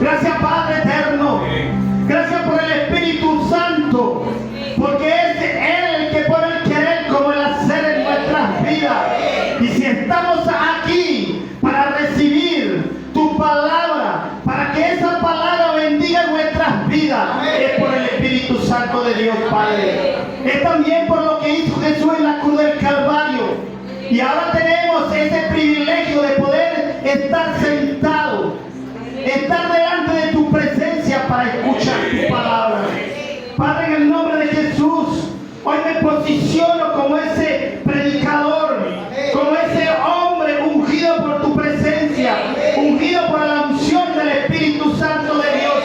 Gracias, Padre eterno. Gracias por el Espíritu Santo, porque es Él el que pone el querer como el hacer en nuestras vidas. Y si estamos aquí para recibir tu palabra, para que esa palabra bendiga nuestras vidas, es por el Espíritu Santo de Dios, Padre. Es también por lo que hizo Jesús en la cruz del Calvario. Y ahora tenemos ese privilegio de poder estar sentados, estar delante de tu presencia para escuchar tu palabra. Padre, en el nombre de Jesús, hoy me posiciono como ese predicador, como ese hombre ungido por tu presencia, ungido por la unción del Espíritu Santo de Dios.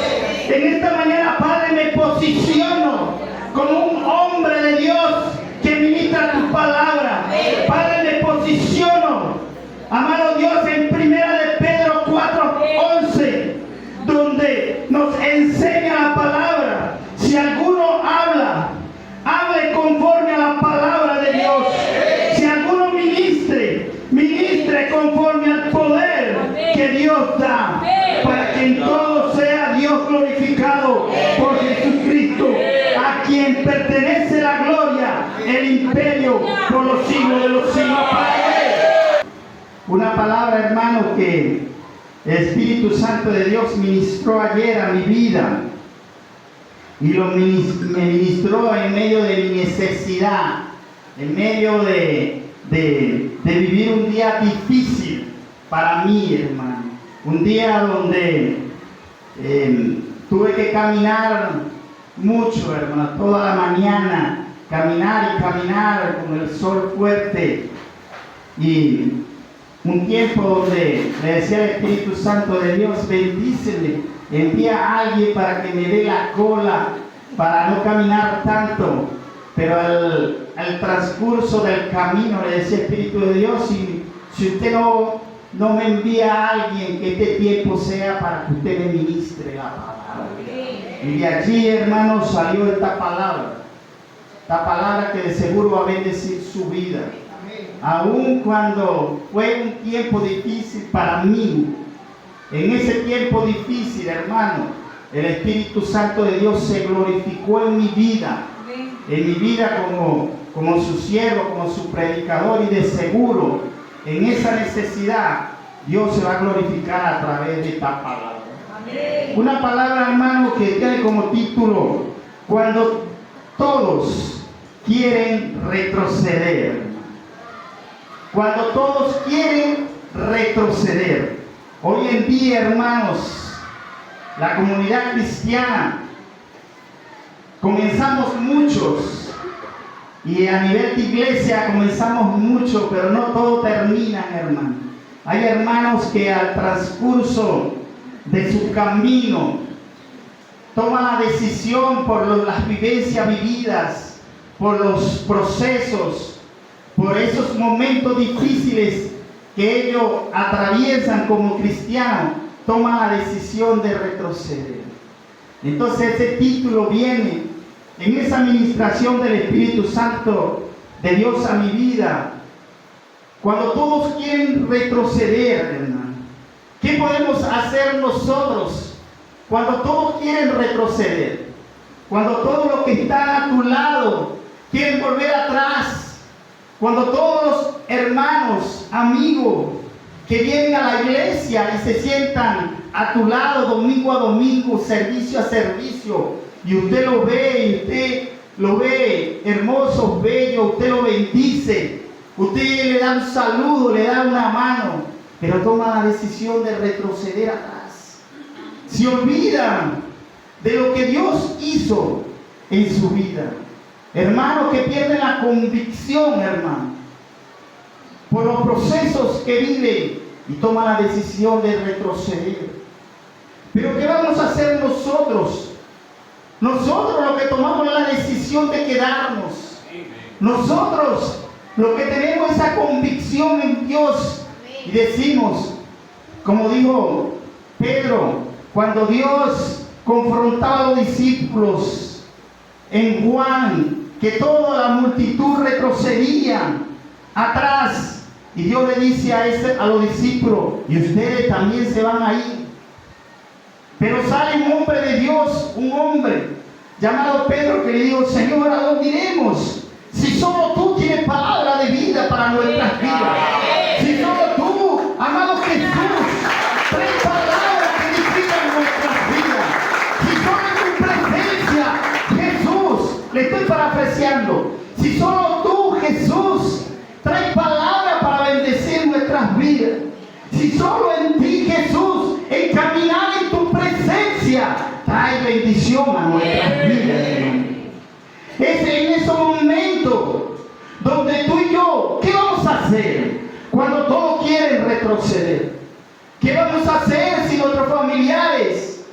En esta mañana, Padre, me posiciono como un hombre de Dios que ministra tu palabra. Padre, me posiciono, amado Dios, en primera de Pedro 4:11, donde nos enseña la palabra. Si alguno habla, hable conforme a la palabra de Dios. Si alguno ministre, ministre conforme al poder que Dios da, para que en todo sea Dios glorificado por Jesucristo, a quien pertenece la gloria, el imperio por los siglos de los siglos. Una palabra, hermano, que el Espíritu Santo de Dios ministró ayer a mi vida, y me ministró en medio de mi necesidad, en medio de vivir un día difícil para mí, hermano. Un día donde tuve que caminar mucho, hermano, toda la mañana, caminar y caminar con el sol fuerte. Y un tiempo donde le decía al Espíritu Santo de Dios: bendícele, envía a alguien para que me dé la cola, para no caminar tanto. Pero al transcurso del camino le decía: Espíritu de Dios, si usted no me envía a alguien, que este tiempo sea para que usted me ministre la palabra. Y de allí, hermano, salió esta palabra que de seguro va a bendecir su vida. Aun cuando fue un tiempo difícil para mí, en ese tiempo difícil, hermano, el Espíritu Santo de Dios se glorificó en mi vida, como su siervo, como su predicador, y de seguro en esa necesidad Dios se va a glorificar a través de esta palabra. Una palabra, hermano, que tiene como título: cuando todos quieren retroceder. Cuando todos quieren retroceder. Hoy en día, hermanos, la comunidad cristiana, comenzamos muchos, y a nivel de iglesia comenzamos muchos, pero no todo termina, hermano. Hay hermanos que al transcurso de su camino toman la decisión por las vivencias vividas, por los procesos, por esos momentos difíciles que ellos atraviesan como cristianos, toman la decisión de retroceder. Entonces ese título viene en esa administración del Espíritu Santo de Dios a mi vida. Cuando todos quieren retroceder, hermano, ¿qué podemos hacer nosotros cuando todos quieren retroceder? Cuando todos los que están a tu lado quieren volver atrás. Cuando todos los hermanos, amigos que vienen a la iglesia y se sientan a tu lado domingo a domingo, servicio a servicio, y usted lo ve hermoso, bello, usted lo bendice, usted le da un saludo, le da una mano, pero toma la decisión de retroceder atrás. Se olvidan de lo que Dios hizo en su vida. Hermanos que pierden la convicción, hermano, por los procesos que viven, y toman la decisión de retroceder. Pero ¿qué vamos a hacer nosotros? Nosotros los que tomamos la decisión de quedarnos. Nosotros los que tenemos esa convicción en Dios y decimos, como dijo Pedro, cuando Dios confrontaba a los discípulos en Juan, que toda la multitud retrocedía atrás, y Dios le dice a los discípulos: y ustedes también se van a ir. de Dios un hombre llamado Pedro que le dijo: Señor, ¿a dónde iremos? Si solo tú tienes palabra de vida para nuestras vidas. Si solo tú, amado Jesús, traes palabras que edifican nuestras vidas. Si solo en tu presencia, Jesús, le estoy parafraseando. Si solo tú, Jesús, traes palabra para bendecir nuestras vidas. Si solo en ti, Jesús, en caminar en tu presencia, trae bendición a nuestras vidas. Es en ese momento donde tú y yo, ¿qué vamos a hacer cuando todos quieren retroceder? ¿Qué vamos a hacer si nuestros familiares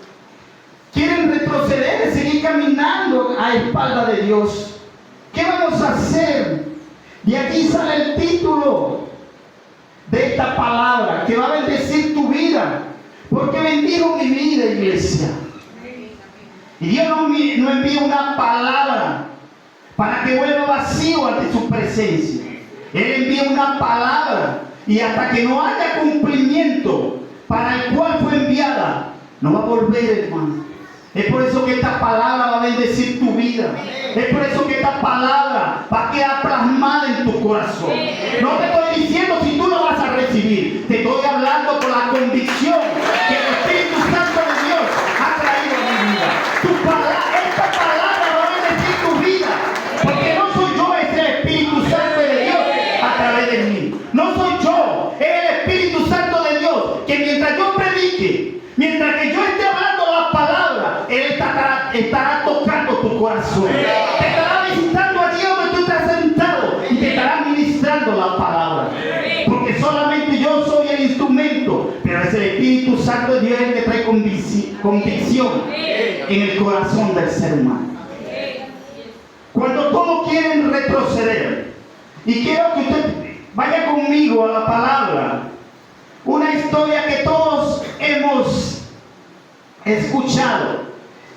quieren retroceder y seguir caminando a espalda de Dios? ¿Qué vamos a hacer? Y aquí sale el título de esta palabra que va a bendecir tu vida, porque bendijo mi vida, iglesia. Y Dios no envía una palabra para que vuelva vacío ante su presencia. Él envía una palabra, y hasta que no haya cumplimiento para el cual fue enviada, no va a volver, hermano. Es por eso que esta palabra va a bendecir tu vida. Es por eso que esta palabra va a quedar plasmada en tu corazón. No te estoy diciendo si tú lo vas a recibir. Te estoy hablando con la convicción que el Espíritu Santo de Dios ha traído a mi vida. Esta palabra va a bendecir tu vida. Porque no soy yo, es el Espíritu Santo de Dios a través de mí. No soy yo, es el Espíritu Santo de Dios que mientras yo predique, mientras que yo esté hablando la palabra, Él estará tocando tu corazón. Te estará visitando allí donde tú estás sentado y te estará ministrando la palabra. Porque solamente yo soy el instrumento, pero es el Espíritu Santo de Dios el que trae convicción en el corazón del ser humano. Cuando todos quieren retroceder, y quiero que usted vaya conmigo a la palabra, una historia que todos hemos escuchado.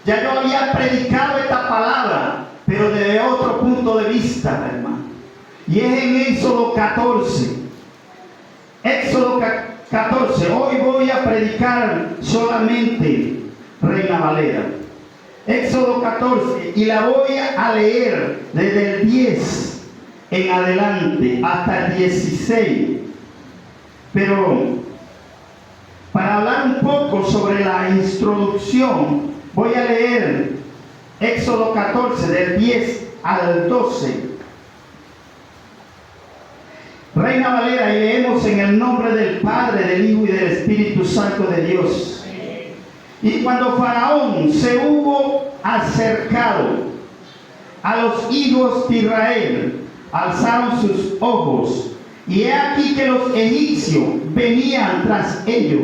Ya yo había predicado esta palabra, pero desde otro punto de vista, hermano. Y es en Éxodo 14. Éxodo 14. Hoy voy a predicar solamente Reina Valera. Éxodo 14. Y la voy a leer desde el 10 en adelante hasta el 16. Pero para hablar un poco sobre la introducción, voy a leer Éxodo 14, del 10 al 12. Reina Valera, y leemos en el nombre del Padre, del Hijo y del Espíritu Santo de Dios. Y cuando Faraón se hubo acercado a los hijos de Israel, alzaron sus ojos, y he aquí que los egipcios venían tras ellos,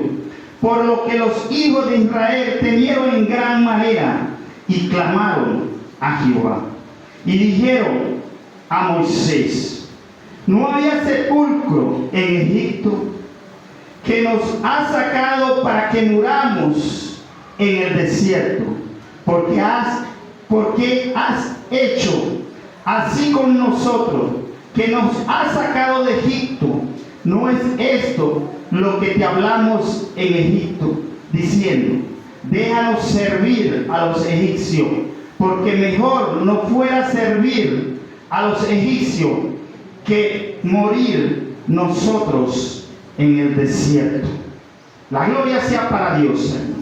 por lo que los hijos de Israel temieron en gran manera y clamaron a Jehová. Y dijeron a Moisés: ¿no había sepulcro en Egipto que nos ha sacado para que muramos en el desierto? ¿Por qué has hecho así con nosotros, que nos has sacado de Egipto? ¿No es esto lo que te hablamos en Egipto, diciendo: déjanos servir a los egipcios, porque mejor nos fuera servir a los egipcios que morir nosotros en el desierto? La gloria sea para Dios, hermano.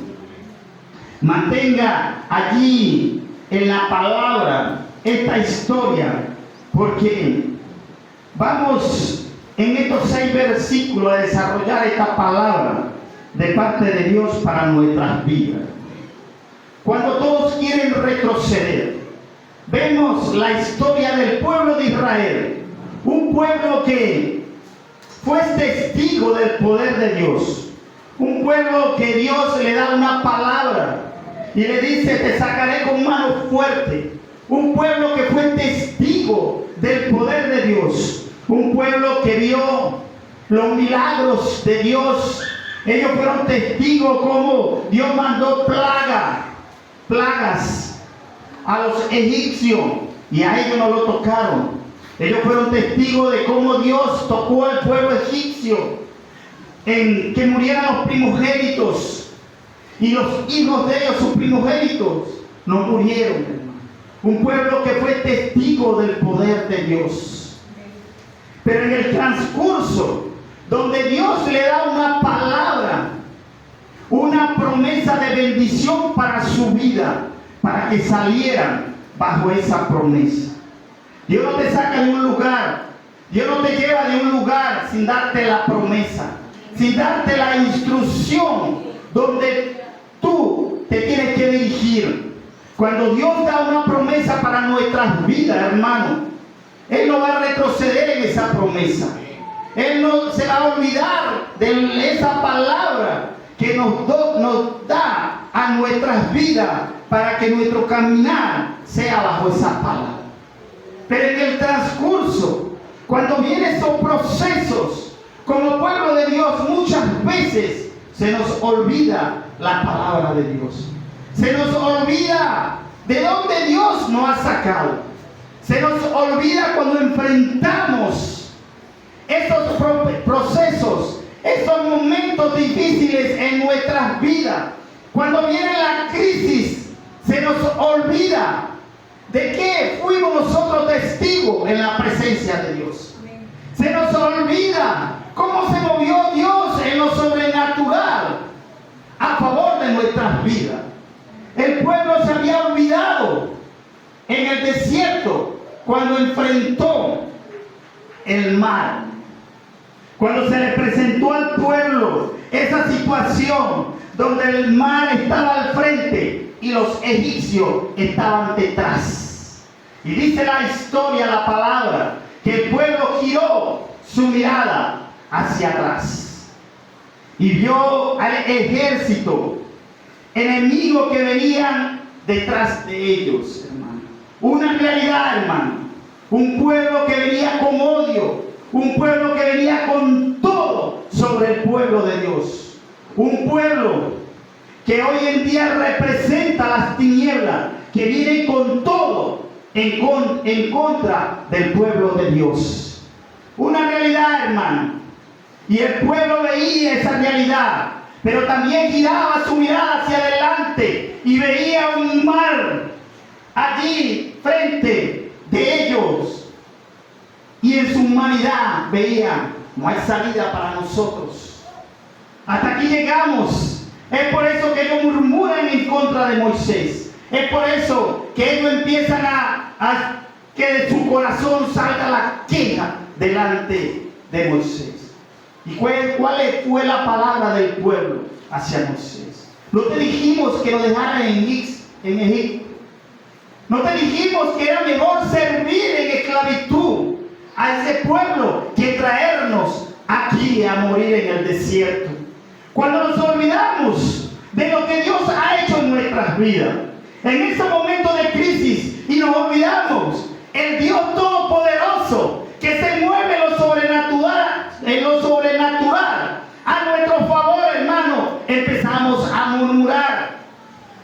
Mantenga allí en la palabra esta historia, porque vamos en estos 6 versículos a desarrollar esta palabra de parte de Dios para nuestras vidas. Cuando todos quieren retroceder, vemos la historia del pueblo de Israel, un pueblo que fue testigo del poder de Dios, un pueblo que Dios le da una palabra y le dice: te sacaré con mano fuerte. Un pueblo que fue testigo del poder de Dios, un pueblo que vio los milagros de Dios. Ellos fueron testigos como Dios mandó plagas a los egipcios, y a ellos no lo tocaron. Ellos fueron testigos de cómo Dios tocó al pueblo egipcio en que murieran los primogénitos. y los hijos de ellos, sus primogénitos, no murieron, hermano. Un pueblo que fue testigo del poder de Dios. Pero en el transcurso, donde Dios le da una palabra, una promesa de bendición para su vida, para que salieran bajo esa promesa. Dios no te saca de un lugar, Dios no te lleva de un lugar sin darte la promesa, sin darte la instrucción donde tú te tienes que dirigir. Cuando Dios da una promesa para nuestras vidas, hermano, Él no va a retroceder en esa promesa. Él no se va a olvidar de esa palabra que nos da a nuestras vidas para que nuestro caminar sea bajo esa palabra. Pero en el transcurso, cuando vienen esos procesos, como pueblo de Dios, muchas veces se nos olvida la palabra de Dios. Se nos olvida de dónde Dios nos ha sacado. Se nos olvida cuando enfrentamos esos procesos, esos momentos difíciles en nuestras vidas. Cuando viene la crisis, se nos olvida de que fuimos nosotros testigos en la presencia de Dios. Se nos olvida cómo se movió Dios en lo sobrenatural a favor de nuestras vidas. El pueblo se había olvidado en el desierto cuando enfrentó el mar. Cuando se le presentó al pueblo esa situación donde el mar estaba al frente y los egipcios estaban detrás. Y dice la historia, la palabra, que el pueblo giró su mirada hacia atrás y vio al ejército enemigo que venían detrás de ellos, hermano. Una realidad, hermano. Un pueblo que venía con odio, un pueblo que venía con todo sobre el pueblo de Dios. Un pueblo que hoy en día representa las tinieblas, que vienen con todo en contra del pueblo de Dios. Una realidad, hermano. Y el pueblo veía esa realidad, pero también giraba su mirada hacia adelante y veía un mar allí frente de ellos. Y en su humanidad veía, no hay salida para nosotros. Hasta aquí llegamos. Es por eso que ellos murmuran en contra de Moisés. Es por eso que ellos empiezan a que de su corazón salga la queja delante de Moisés. ¿Y cuál fue la palabra del pueblo hacia Moisés? No te dijimos que lo dejaran en Egipto. No te dijimos que era mejor servir en esclavitud a ese pueblo que traernos aquí a morir en el desierto. Cuando nos olvidamos de lo que Dios ha hecho en nuestras vidas, en ese momento de crisis, y nos olvidamos el Dios Todopoderoso que se mueve en lo sobrenatural a nuestro favor, hermano, empezamos a murmurar.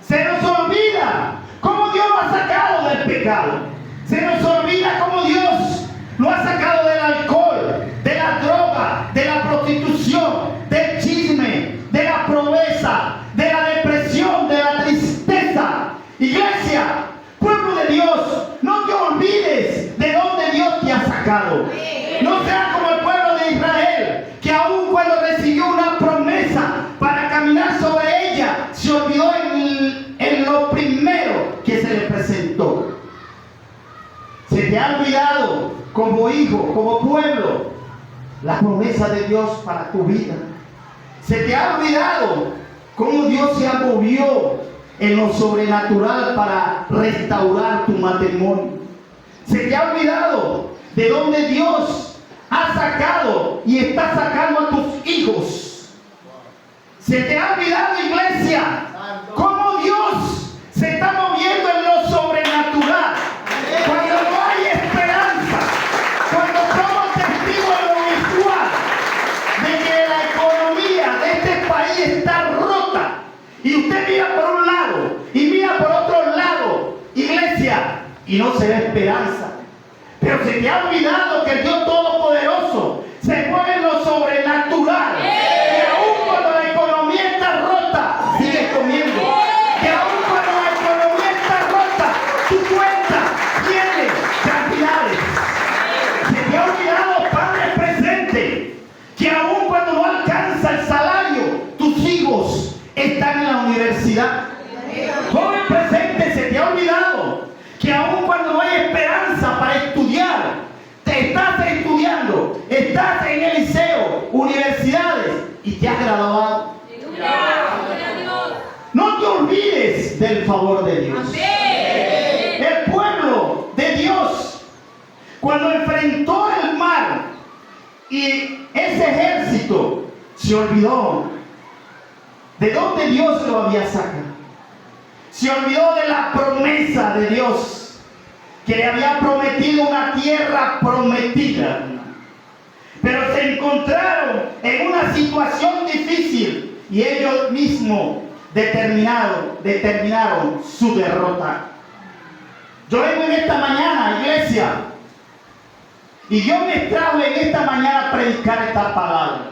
Se nos olvida cómo Dios nos ha sacado del pecado. Se nos olvida cómo Dios nos ha sacado del alcohol, de la droga, de la prostitución, del chisme, de la pobreza, de la depresión, de la tristeza. Iglesia, pueblo de Dios, no te olvides de dónde Dios te ha sacado. No seas como el pueblo de Israel, que aun cuando recibió una promesa para caminar sobre ella, se olvidó en lo primero que se le presentó. Se te ha olvidado como hijo, como pueblo, la promesa de Dios para tu vida. Se te ha olvidado cómo Dios se movió en lo sobrenatural para restaurar tu matrimonio. Se te ha olvidado de dónde Dios ha sacado y está sacando a tus hijos. Se te ha olvidado, iglesia, cómo Dios se está moviendo en lo sobrenatural. Cuando no hay esperanza, cuando somos testigos en lo virtual de que la economía de este país está rota, y usted mira por un lado y mira por otro lado, iglesia, y no se ve esperanza. Pero se te ha olvidado que el Dios Todopoderoso se mueve en lo sobrenatural. Y aún cuando la economía está rota, sigue con universidad? Joven presente, se te ha olvidado que aun cuando no hay esperanza para estudiar, te estás estudiando, estás en el liceo, universidades y te has graduado. No te olvides del favor de Dios. El pueblo de Dios, cuando enfrentó el mar y ese ejército, se olvidó de dónde Dios lo había sacado. Se olvidó de la promesa de Dios, que le había prometido una tierra prometida. Pero se encontraron en una situación difícil y ellos mismos determinaron su derrota. Yo vengo en esta mañana, iglesia, y Dios me trajo en esta mañana a predicar esta palabra,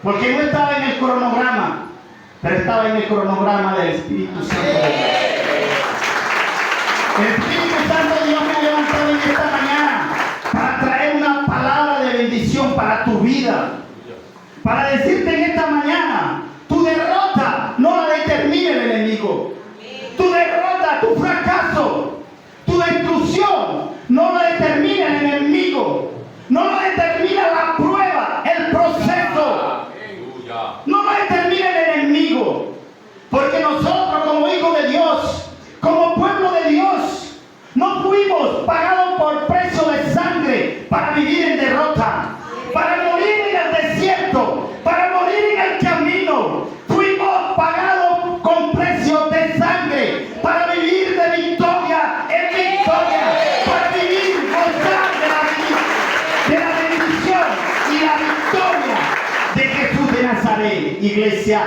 porque no estaba en el cronograma, pero estaba en el cronograma del Espíritu Santo de Dios. El Espíritu Santo de Dios me ha levantado en esta mañana para traer una palabra de bendición para tu vida, para decirte en esta mañana: tu derrota no la determina el enemigo. Tu derrota, tu fracaso, tu destrucción no la determina el enemigo. No lo determina la prueba, el proceso. No lo determina el enemigo. Porque nosotros, como hijos de Dios, como pueblo de Dios, no fuimos pagados por precio de sangre para vivir en derrota, para morir en el desierto, para morir en el camino. Fuimos pagados con precio de sangre para vivir de victoria en victoria, para vivir, gozar de la bendición y la victoria de Jesús de Nazaret. Iglesia,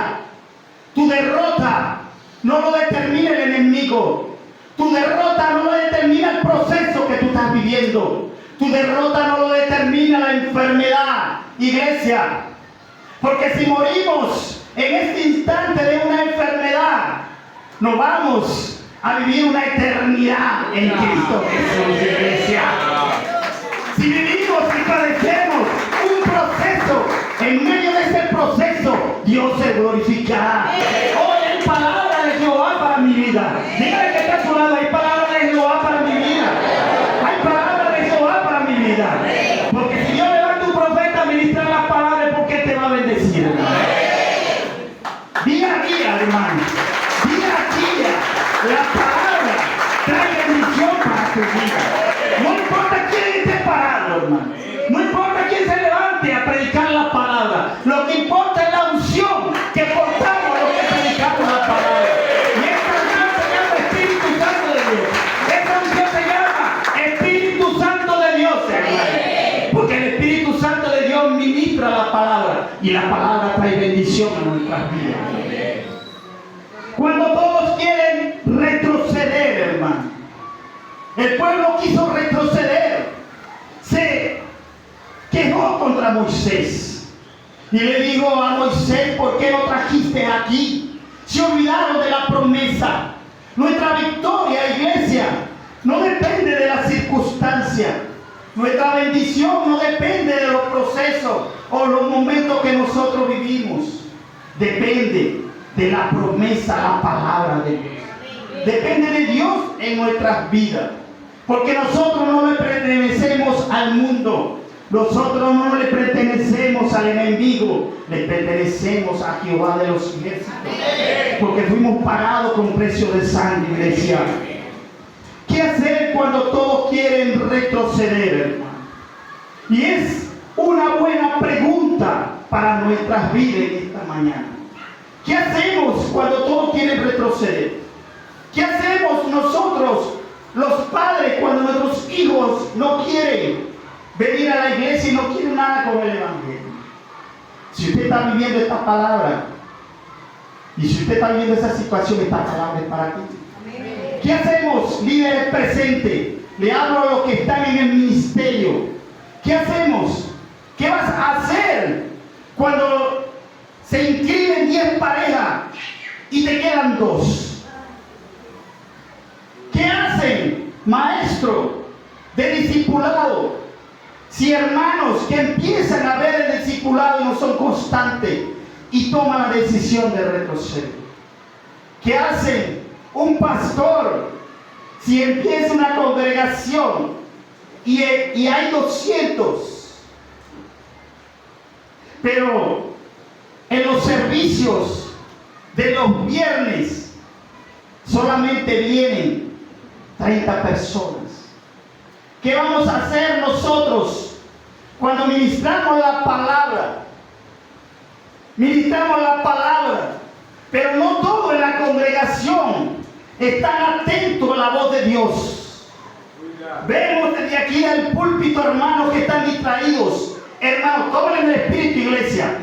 tu derrota no lo determina el enemigo. Tu derrota no lo determina el proceso que tú estás viviendo. Tu derrota no lo determina la enfermedad, iglesia. Porque si morimos en este instante de una enfermedad, nos vamos a vivir una eternidad en Cristo Jesús, iglesia. Si vivimos y padecemos un proceso, en medio de ese proceso, Dios se glorificará. Hoy hay palabra de Jehová para mi vida. Dígale que está a su lado: hay palabra de Jehová para mi vida. Hay palabra de Jehová para mi vida. Porque si yo levanto un profeta a ministrar las palabras, ¿por qué te va a bendecir, hermano? Día a día, hermano. Día a día. La palabra trae bendición para tu vida. No importa quién esté parado, hermano. No importa quién se levante a predicar la palabra. Lo que importa es la unción que portamos los que predicamos la palabra. Y esta unción se llama Espíritu Santo de Dios. Esta unción se llama Espíritu Santo de Dios, hermano. Porque el Espíritu Santo de Dios ministra la palabra. Y la palabra trae bendición a nuestras vidas. Cuando todos quieren retroceder, hermano. El pueblo quiso retroceder. Se quejó contra Moisés y le dijo a Moisés: ¿por qué no trajiste aquí? Se olvidaron de la promesa. Nuestra victoria, iglesia, no depende de las circunstancias. Nuestra bendición no depende de los procesos o los momentos que nosotros vivimos. Depende de la promesa, la palabra de Dios. Depende de Dios en nuestras vidas. Porque nosotros no le pertenecemos al mundo. Nosotros no le pertenecemos al enemigo. Le pertenecemos a Jehová de los ejércitos. Porque fuimos pagados con precio de sangre, iglesia. ¿Qué hacer cuando todos quieren retroceder, hermano? Y es una buena pregunta para nuestras vidas en esta mañana. ¿Qué hacemos cuando todos quieren retroceder? ¿Qué hacemos nosotros, los padres, cuando nuestros hijos no quieren venir a la iglesia y no quieren nada con el evangelio? Si usted está viviendo esta palabra, y si usted está viviendo esa situación, esta palabra es para ti. ¿Qué hacemos, líderes presentes? Le hablo a los que están en el ministerio. ¿Qué hacemos? ¿Qué vas a hacer cuando se inscriben 10 parejas y te quedan 2? ¿Qué hacen, maestro de discipulado? Si hermanos que empiezan a ver el discipulado y no son constantes y toman la decisión de retroceder. ¿Qué hace un pastor si empieza una congregación y hay 200? Pero en los servicios de los viernes solamente vienen 30 personas. ¿Qué vamos a hacer nosotros cuando ministramos la palabra? Ministramos la palabra, pero no todos en la congregación están atentos a la voz de Dios. Vemos desde aquí al púlpito, hermanos, que están distraídos. Hermanos, tomen el espíritu, iglesia.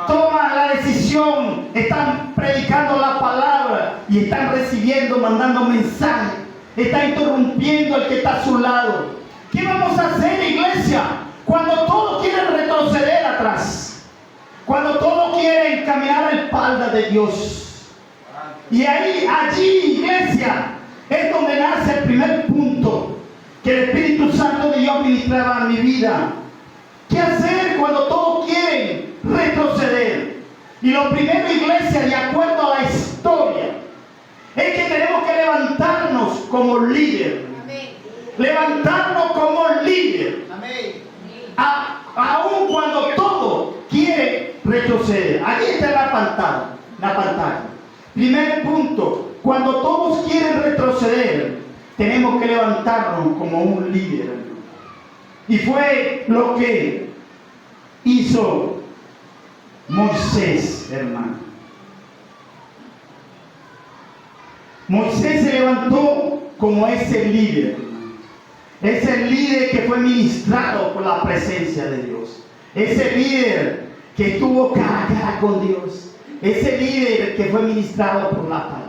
Toman la decisión, están predicando la palabra y están recibiendo, mandando mensajes. Está interrumpiendo al que está a su lado. ¿Qué vamos a hacer, iglesia? Cuando todos quieren retroceder atrás, cuando todos quieren caminar a la espalda de Dios. Y allí, iglesia, es donde nace el primer punto que el Espíritu Santo de Dios ministraba en mi vida. ¿Qué hacer cuando todos quieren retroceder? Y lo primero, iglesia, de acuerdo a la historia, es que tenemos que levantarnos como líder. Amén. Levantarnos como líder. Amén. Aun cuando todo quiere retroceder. Aquí está la pantalla. Primer punto, cuando todos quieren retroceder, tenemos que levantarnos como un líder. Y fue lo que hizo Moisés, hermano. Moisés se levantó como ese líder. Ese líder que fue ministrado por la presencia de Dios. Ese líder que estuvo cara a cara con Dios. Ese líder que fue ministrado por la palabra.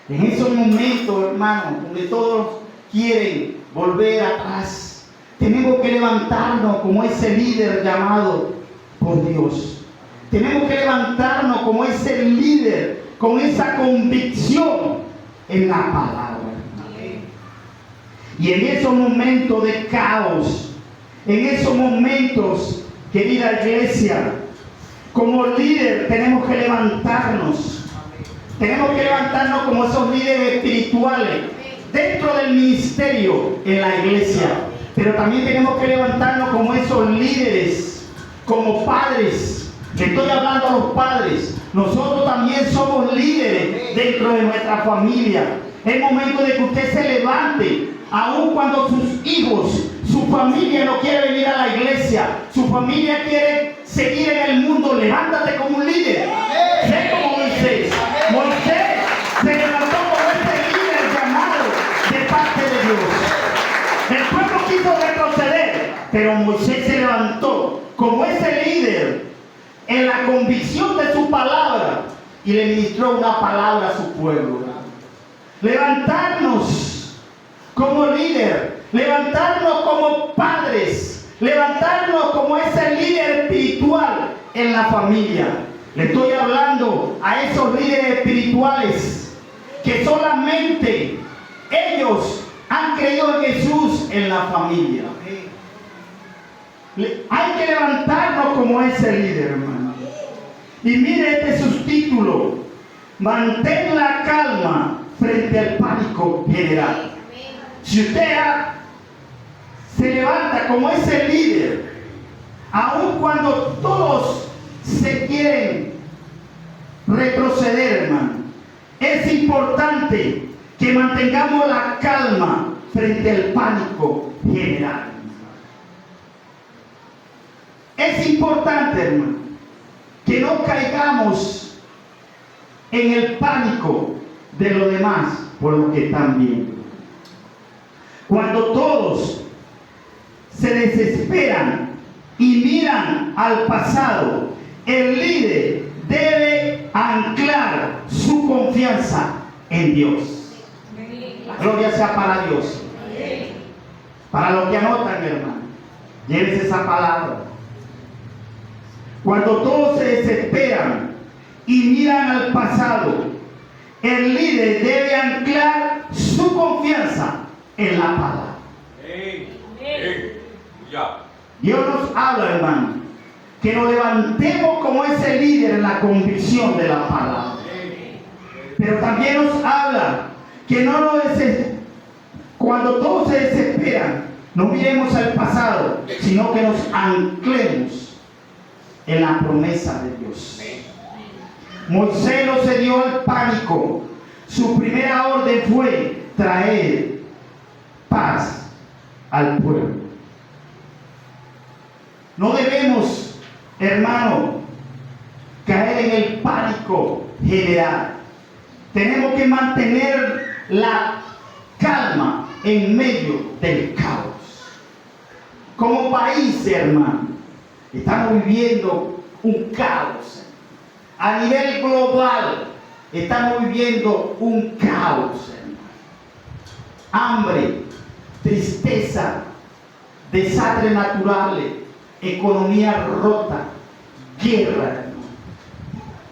En esos momentos, hermano, donde todos quieren volver atrás, tenemos que levantarnos como ese líder llamado por Dios. Tenemos que levantarnos como ese líder con esa convicción en la palabra. Y en esos momentos de caos, en esos momentos, querida iglesia, como líder tenemos que levantarnos. Tenemos que levantarnos como esos líderes espirituales dentro del ministerio en la iglesia. Pero también tenemos que levantarnos como esos líderes, como padres. Le estoy hablando a los padres. Nosotros también somos líderes dentro de nuestra familia. Es momento de que usted se levante, aun cuando sus hijos, su familia no quiere venir a la iglesia, su familia quiere seguir en el mundo. Levántate como un líder. Sé como Moisés. Moisés se levantó como este líder llamado de parte de Dios. El pueblo quiso retroceder, pero Moisés se levantó como ese líder en la convicción de su palabra y le ministró una palabra a su pueblo. Levantarnos como líder, levantarnos como padres, levantarnos como ese líder espiritual en la familia. Le estoy hablando a esos líderes espirituales que solamente ellos han creído en Jesús en la familia. Hay que levantarnos como ese líder, hermano. Y mire este subtítulo: mantén la calma frente al pánico general. Si usted se levanta como ese líder, aun cuando todos se quieren retroceder, hermano, es importante que mantengamos la calma frente al pánico general. Es importante, hermano, que no caigamos en el pánico de los demás por lo que están viendo. Cuando todos se desesperan y miran al pasado, el líder debe anclar su confianza en Dios. La gloria sea para Dios. Para los que anotan, hermano, llévese esa palabra. Cuando todos se desesperan y miran al pasado, el líder debe anclar su confianza en la palabra. Dios nos habla, hermano, que nos levantemos como ese líder en la convicción de la palabra. También nos habla que cuando todos se desesperan, no miremos al pasado, sino que nos anclemos en la promesa de Dios. Moisés no se dio al pánico. Su primera orden fue traer paz al pueblo. No debemos, hermano, caer en el pánico general. Tenemos que mantener la calma en medio del caos. Como país, hermano, estamos viviendo un caos. A nivel global, estamos viviendo un caos, hermano. Hambre, tristeza, desastres naturales, economía rota, guerra, hermano.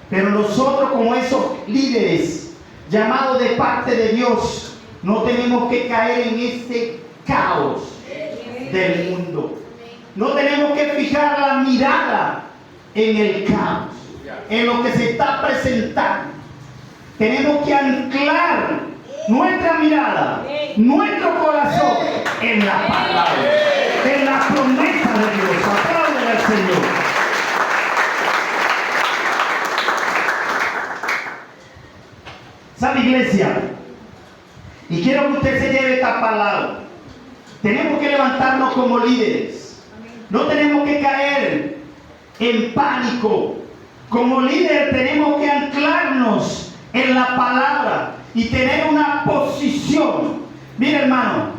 Pero nosotros, como esos líderes llamados de parte de Dios, no tenemos que caer en este caos del mundo. No tenemos que fijar la mirada en el caos, en lo que se está presentando. Tenemos que anclar nuestra mirada, nuestro corazón en la palabra, en la promesa de Dios. Apláudele al Señor. ¿Sabe, iglesia? Y quiero que usted se lleve esta palabra. Tenemos que levantarnos como líderes. No tenemos que caer en pánico. Como líderes tenemos que anclarnos en la palabra y tener una posición. Mira, hermano,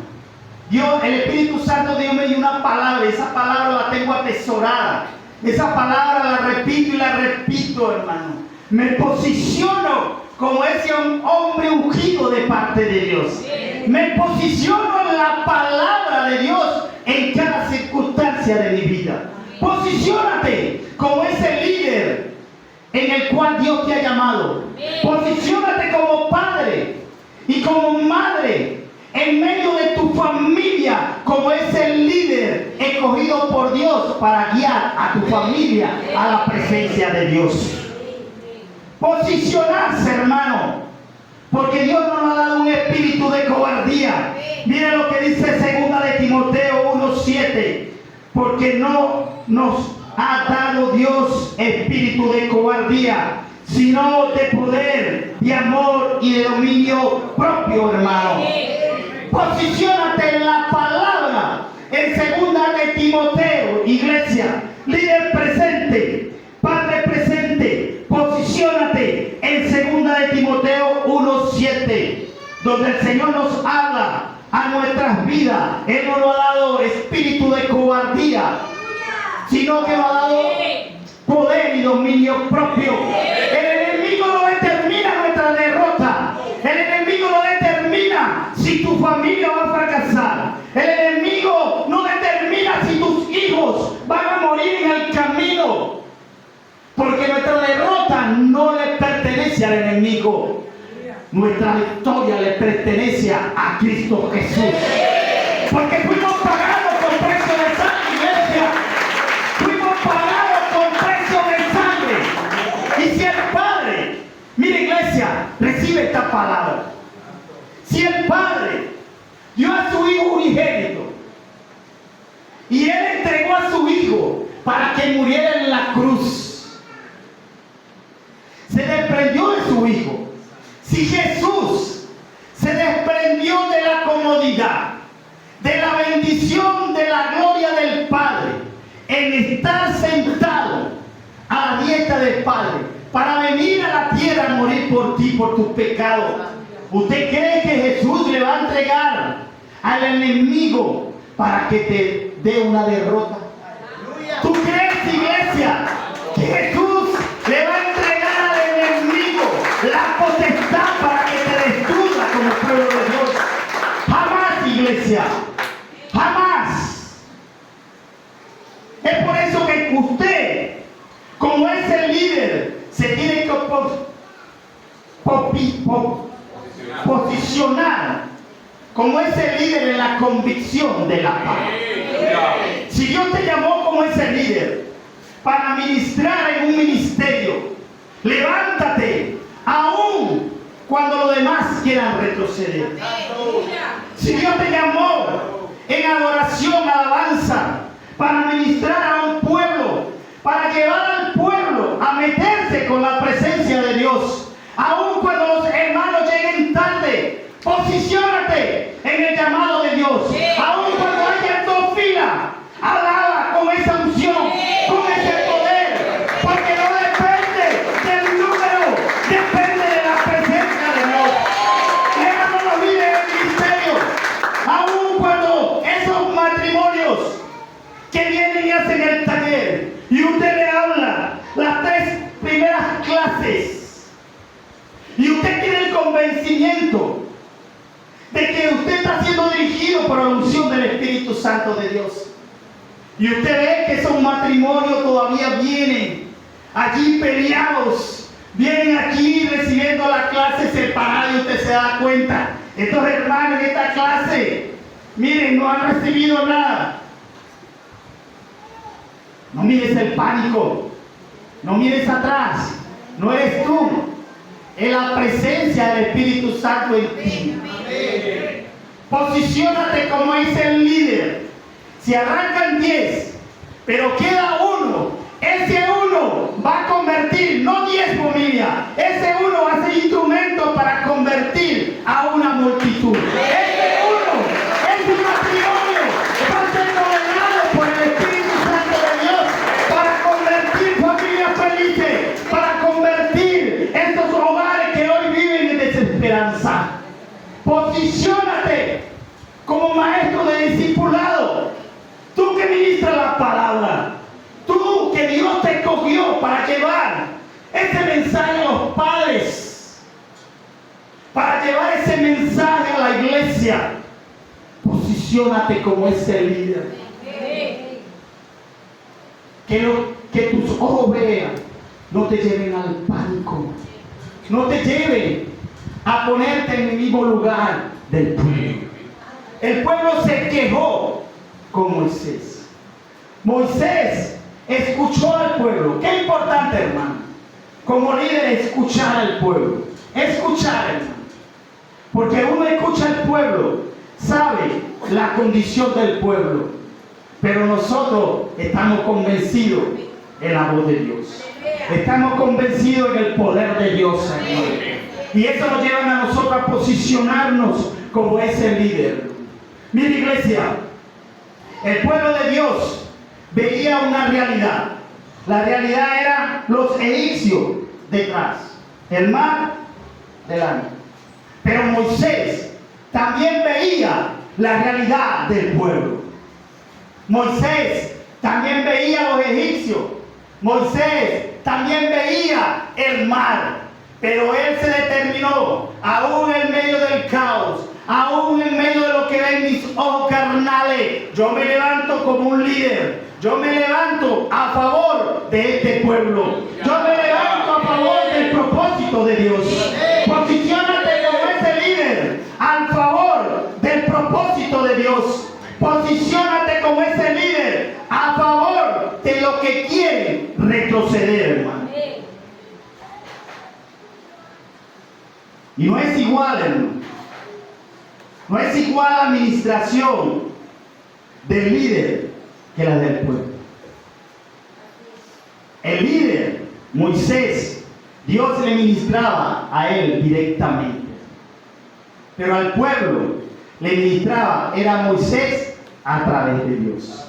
el Espíritu Santo Dios me dio una palabra. Esa palabra la tengo atesorada. Esa palabra la repito y la repito, hermano. Me posiciono como ese hombre ungido de parte de Dios. Me posiciono en la palabra de Dios en cada circunstancia de mi vida. Posiciónate como ese líder en el cual Dios te ha llamado. Posiciónate como padre y como madre en medio de tu familia, como ese líder escogido por Dios para guiar a tu familia a la presencia de Dios. Posicionarse, hermano, porque Dios no nos ha dado un espíritu de cobardía. Mire lo que dice 2 de Timoteo 1:7, porque no nos ha dado Dios espíritu de cobardía, sino de poder, de amor y de dominio propio, hermano. Posiciónate en la palabra. En 2 de Timoteo, iglesia, líder presente, padre presente, posiciónate en 2 de Timoteo 1:7, donde el Señor nos habla a nuestras vidas. Él no nos ha dado espíritu de cobardía, sino que nos ha dado poder y dominio propio. El enemigo no determina nuestra derrota. El enemigo no determina si tu familia va a fracasar. El enemigo no determina si tus hijos van a morir en el camino. Porque nuestra derrota no le pertenece al enemigo. Nuestra victoria le pertenece a Cristo Jesús. Porque fuimos pagados con precio de sangre, iglesia. Fuimos pagados con precio de sangre. Y si el Padre, mira, iglesia, recibe esta palabra. Si el Padre dio a su Hijo unigénito y Él entregó a su Hijo para que muriera en la cruz, se desprendió de su Hijo. Si Jesús se desprendió de la comodidad, de la bendición, de la gloria del Padre, en estar sentado a la diestra del Padre, para venir a la tierra a morir por ti, por tus pecados, ¿usted cree que Jesús le va a entregar al enemigo para que te dé una derrota? ¿Tú crees, iglesia, que Jesús le va a entregar al enemigo la potestad para que te destruya como pueblo de Dios? Jamás, iglesia, jamás. Es por eso que usted, como es el líder, se tiene que posicionar como ese líder en la convicción de la paz. Si Dios te llamó como ese líder para ministrar en un ministerio, levántate aún cuando los demás quieran retroceder. Si Dios te llamó en adoración, alabanza, para ministrar a un pueblo, para llevar al pueblo a meterse con la presencia de Dios, aun cuando los hermanos lleguen tarde, posiciónate en el llamado de Dios. Aun cuando haya dos filas, alaba con esa unción, con ese poder, porque no depende del número, depende de la presencia de Dios. Déjanos los líderes del ministerio, aun cuando esos matrimonios que vienen y hacen el taller y usted le habla las 3 primeras clases y usted tiene el convencimiento de que usted está siendo dirigido por la unción del Espíritu Santo de Dios, y usted ve que esos matrimonios todavía vienen allí peleados, vienen aquí recibiendo la clase separada, y usted se da cuenta, estos hermanos en esta clase, miren, no han recibido nada. No mires el pánico, no mires atrás, no eres tú, es la presencia del Espíritu Santo en ti. Posiciónate como es el líder. Si arrancan 10, pero queda uno, ese uno va a convertir, no 10 familias, ese uno va a ser instrumento para convertir a una multitud. Ese uno, ese matrimonio va a ser gobernado por el Espíritu Santo de Dios para convertir familias felices, para convertir estos hogares que hoy viven en desesperanza. Posiciónate como maestro de discipulado. Tú que ministras la palabra, tú que Dios te escogió para llevar ese mensaje a los padres, para llevar ese mensaje a la iglesia. Posiciónate como ese líder. Que tus ojos vean, no te lleven al pánico, no te lleven a ponerte en el mismo lugar del pueblo. El pueblo se quejó con Moisés. Moisés escuchó al pueblo. Qué importante, hermano, como líder, escuchar al pueblo. Escuchar, hermano, porque uno escucha al pueblo, sabe la condición del pueblo, pero nosotros estamos convencidos en la voz de Dios, estamos convencidos en el poder de Dios, Señor. Y eso nos lleva a nosotros a posicionarnos como ese líder. Mira, iglesia, el pueblo de Dios veía una realidad. La realidad era los egipcios detrás, el mar delante. Pero Moisés también veía la realidad del pueblo. Moisés también veía a los egipcios. Moisés también veía el mar. Pero él se determinó, aún en medio del caos, aún en medio de lo que ven mis ojos carnales, yo me levanto como un líder. Yo me levanto a favor de este pueblo. Yo me levanto a favor del propósito de Dios. Posiciónate como ese líder al favor del propósito de Dios. Posiciónate como ese líder a favor de lo que quieren retroceder, hermano. Y no es igual, hermano. No es igual la administración del líder que la del pueblo. El líder, Moisés, Dios le ministraba a él directamente. Pero al pueblo le ministraba, era Moisés a través de Dios.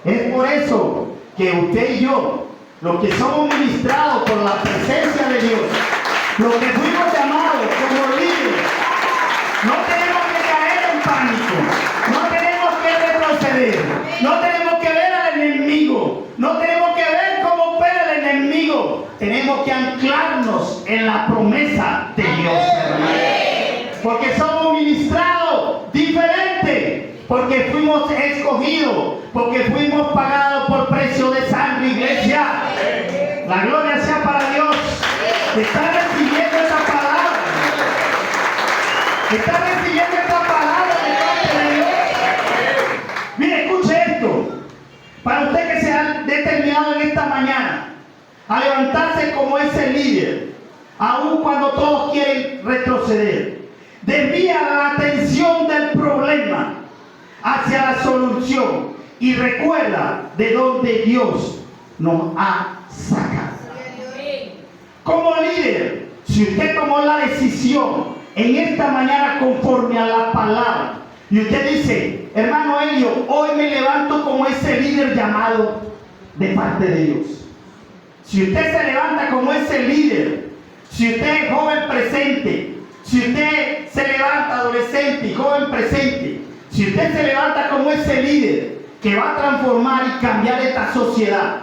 Es por eso que usted y yo, los que somos ministrados por la presencia de Dios, los que fuimos llamados como líderes, no tenemos que caer en pánico, no tenemos que retroceder, no tenemos que ver al enemigo, no tenemos que ver cómo opera el enemigo, tenemos que anclarnos en la promesa de Dios, hermano. Porque somos ministrados diferente, porque fuimos escogidos, porque fuimos pagados por precio de sangre, iglesia. La gloria sea para Dios. ¿Está recibiendo esa palabra? ¿Está recibiendo esta palabra de parte de Dios? Mire, escuche esto. Para usted que se ha determinado en esta mañana a levantarse como ese líder, aun cuando todos quieren retroceder. Desvía la atención del problema hacia la solución y recuerda de dónde Dios nos ha sacado. Como líder, si usted tomó la decisión en esta mañana conforme a la palabra, y usted dice, hermano Elio, hoy me levanto como ese líder llamado de parte de Dios. Si usted se levanta como ese líder, si usted es joven presente, si usted se levanta adolescente y joven presente, si usted se levanta como ese líder que va a transformar y cambiar esta sociedad.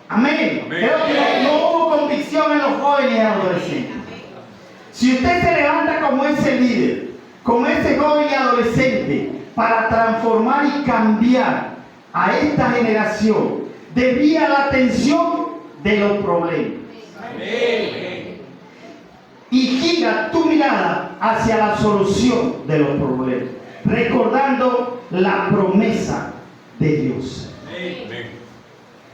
Amén. Creo que no hubo convicción en los jóvenes y adolescentes. Si usted se levanta como ese líder, como ese joven y adolescente, para transformar y cambiar a esta generación, desvía la atención de los problemas. Y gira tu mirada hacia la solución de los problemas, recordando la promesa de Dios.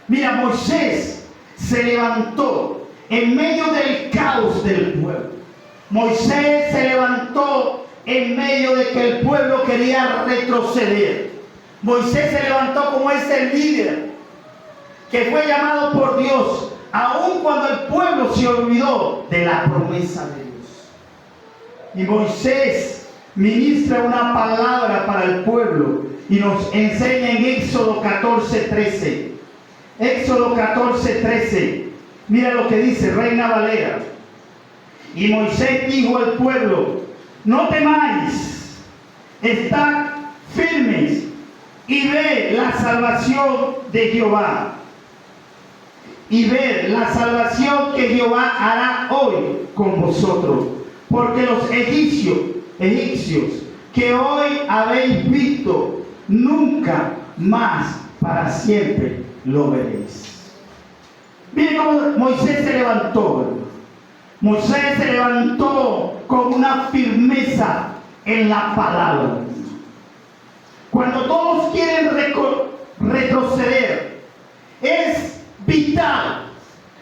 Mira, Moisés se levantó en medio del caos del pueblo. Moisés se levantó en medio de que el pueblo quería retroceder. Moisés se levantó como ese líder que fue llamado por Dios, aun cuando el pueblo se olvidó de la promesa de Dios. Y Moisés ministra una palabra para el pueblo y nos enseña en Éxodo 14:13. Éxodo 14:13. Mira lo que dice Reina Valera. Y Moisés dijo al pueblo: no temáis, estad firmes y ved la salvación de Jehová. Y ved la salvación que Jehová hará hoy con vosotros. Porque los egipcios que hoy habéis visto, nunca más para siempre lo veréis. Miren cómo Moisés se levantó, ¿verdad? Moisés se levantó con una firmeza en la palabra. Cuando todos quieren retroceder, es vital,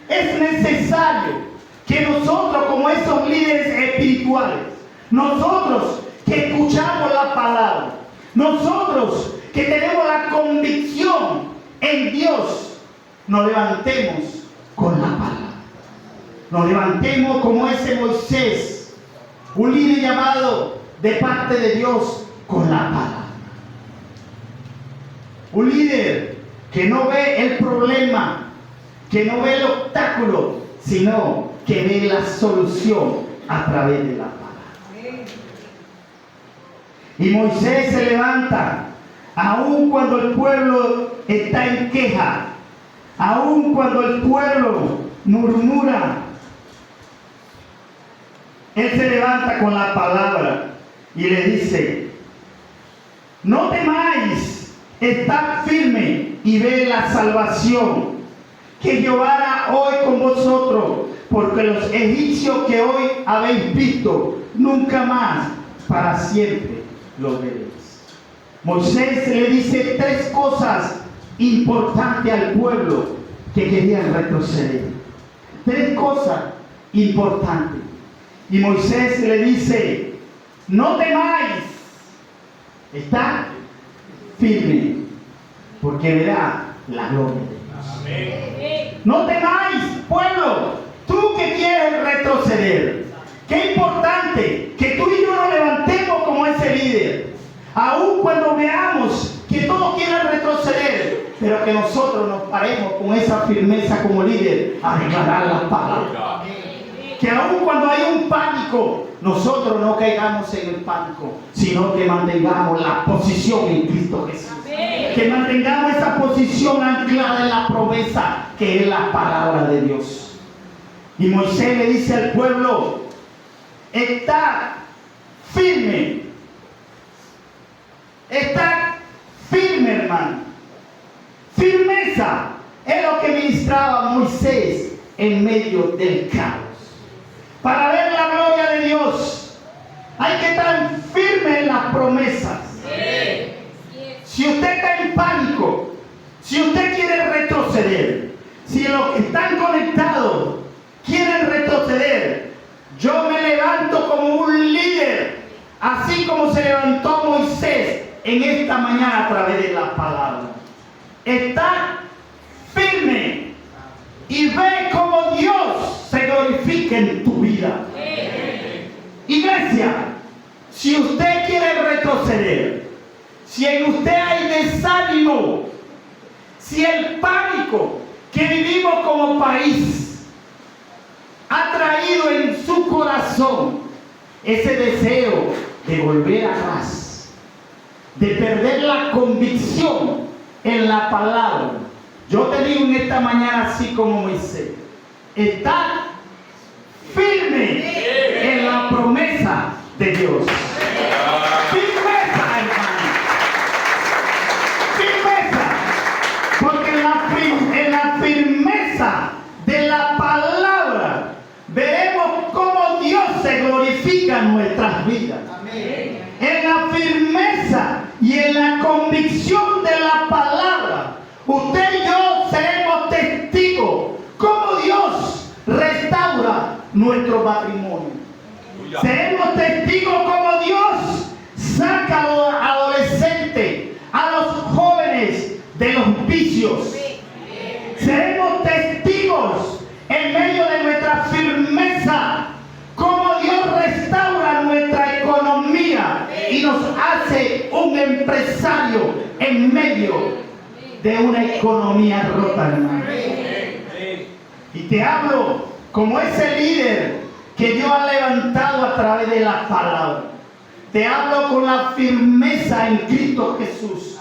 es necesario que nosotros, como esos líderes espirituales, nosotros que escuchamos la palabra, nosotros que tenemos la convicción en Dios, nos levantemos con la palabra. Nos levantemos como ese Moisés, un líder llamado de parte de Dios con la palabra. Un líder que no ve el problema, que no ve el obstáculo, sino que ve la solución a través de la palabra. Y Moisés se levanta, aun cuando el pueblo está en queja, aun cuando el pueblo murmura. Él se levanta con la palabra y le dice: no temáis, estad firme y ve la salvación que Jehová hará hoy con vosotros, porque los egipcios que hoy habéis visto, nunca más para siempre los veréis. Moisés le dice tres cosas importantes al pueblo que querían retroceder. Tres cosas importantes. Y Moisés le dice: no temáis, estad firme, porque verá la gloria de Dios. Amén. No temáis, pueblo, tú que quieres retroceder. Qué importante que tú y yo nos levantemos como ese líder, aun cuando veamos que todos quieren retroceder, pero que nosotros nos paremos con esa firmeza como líder a declarar la palabra. Que aun cuando hay un pánico, nosotros no caigamos en el pánico, sino que mantengamos la posición en Cristo Jesús. Amén. Que mantengamos esa posición anclada en la promesa que es la palabra de Dios. Y Moisés le dice al pueblo: está firme. Está firme, hermano. Firmeza es lo que ministraba Moisés en medio del caos. Para ver la gloria de Dios, hay que estar firme en las promesas. Si usted está en pánico, si usted quiere retroceder, si los que están conectados Yo me levanto como un líder, así como se levantó Moisés en esta mañana a través de la palabra. Está firme y ve cómo Dios se glorifica en tu vida. Iglesia, si usted quiere retroceder, si en usted hay desánimo, si el pánico que vivimos como país ha traído en su corazón ese deseo de volver atrás, de perder la convicción en la palabra, yo te digo en esta mañana, así como Moisés, está firme en la promesa de Dios. Firmeza, hermano. Firmeza. Porque en la firmeza de la palabra veremos cómo Dios se glorifica en nuestras vidas. En la firmeza y en la convicción de la palabra, usted y yo seremos testigos cómo Dios restaura nuestro matrimonio. Seremos testigos como Dios saca a los adolescentes, a los jóvenes de los vicios. Seremos testigos en medio de nuestra firmeza, como Dios restaura nuestra economía y nos hace un empresario en medio de una economía rota, hermano. Y te hablo como ese líder que Dios ha levantado a través de la palabra. Te hablo con la firmeza en Cristo Jesús.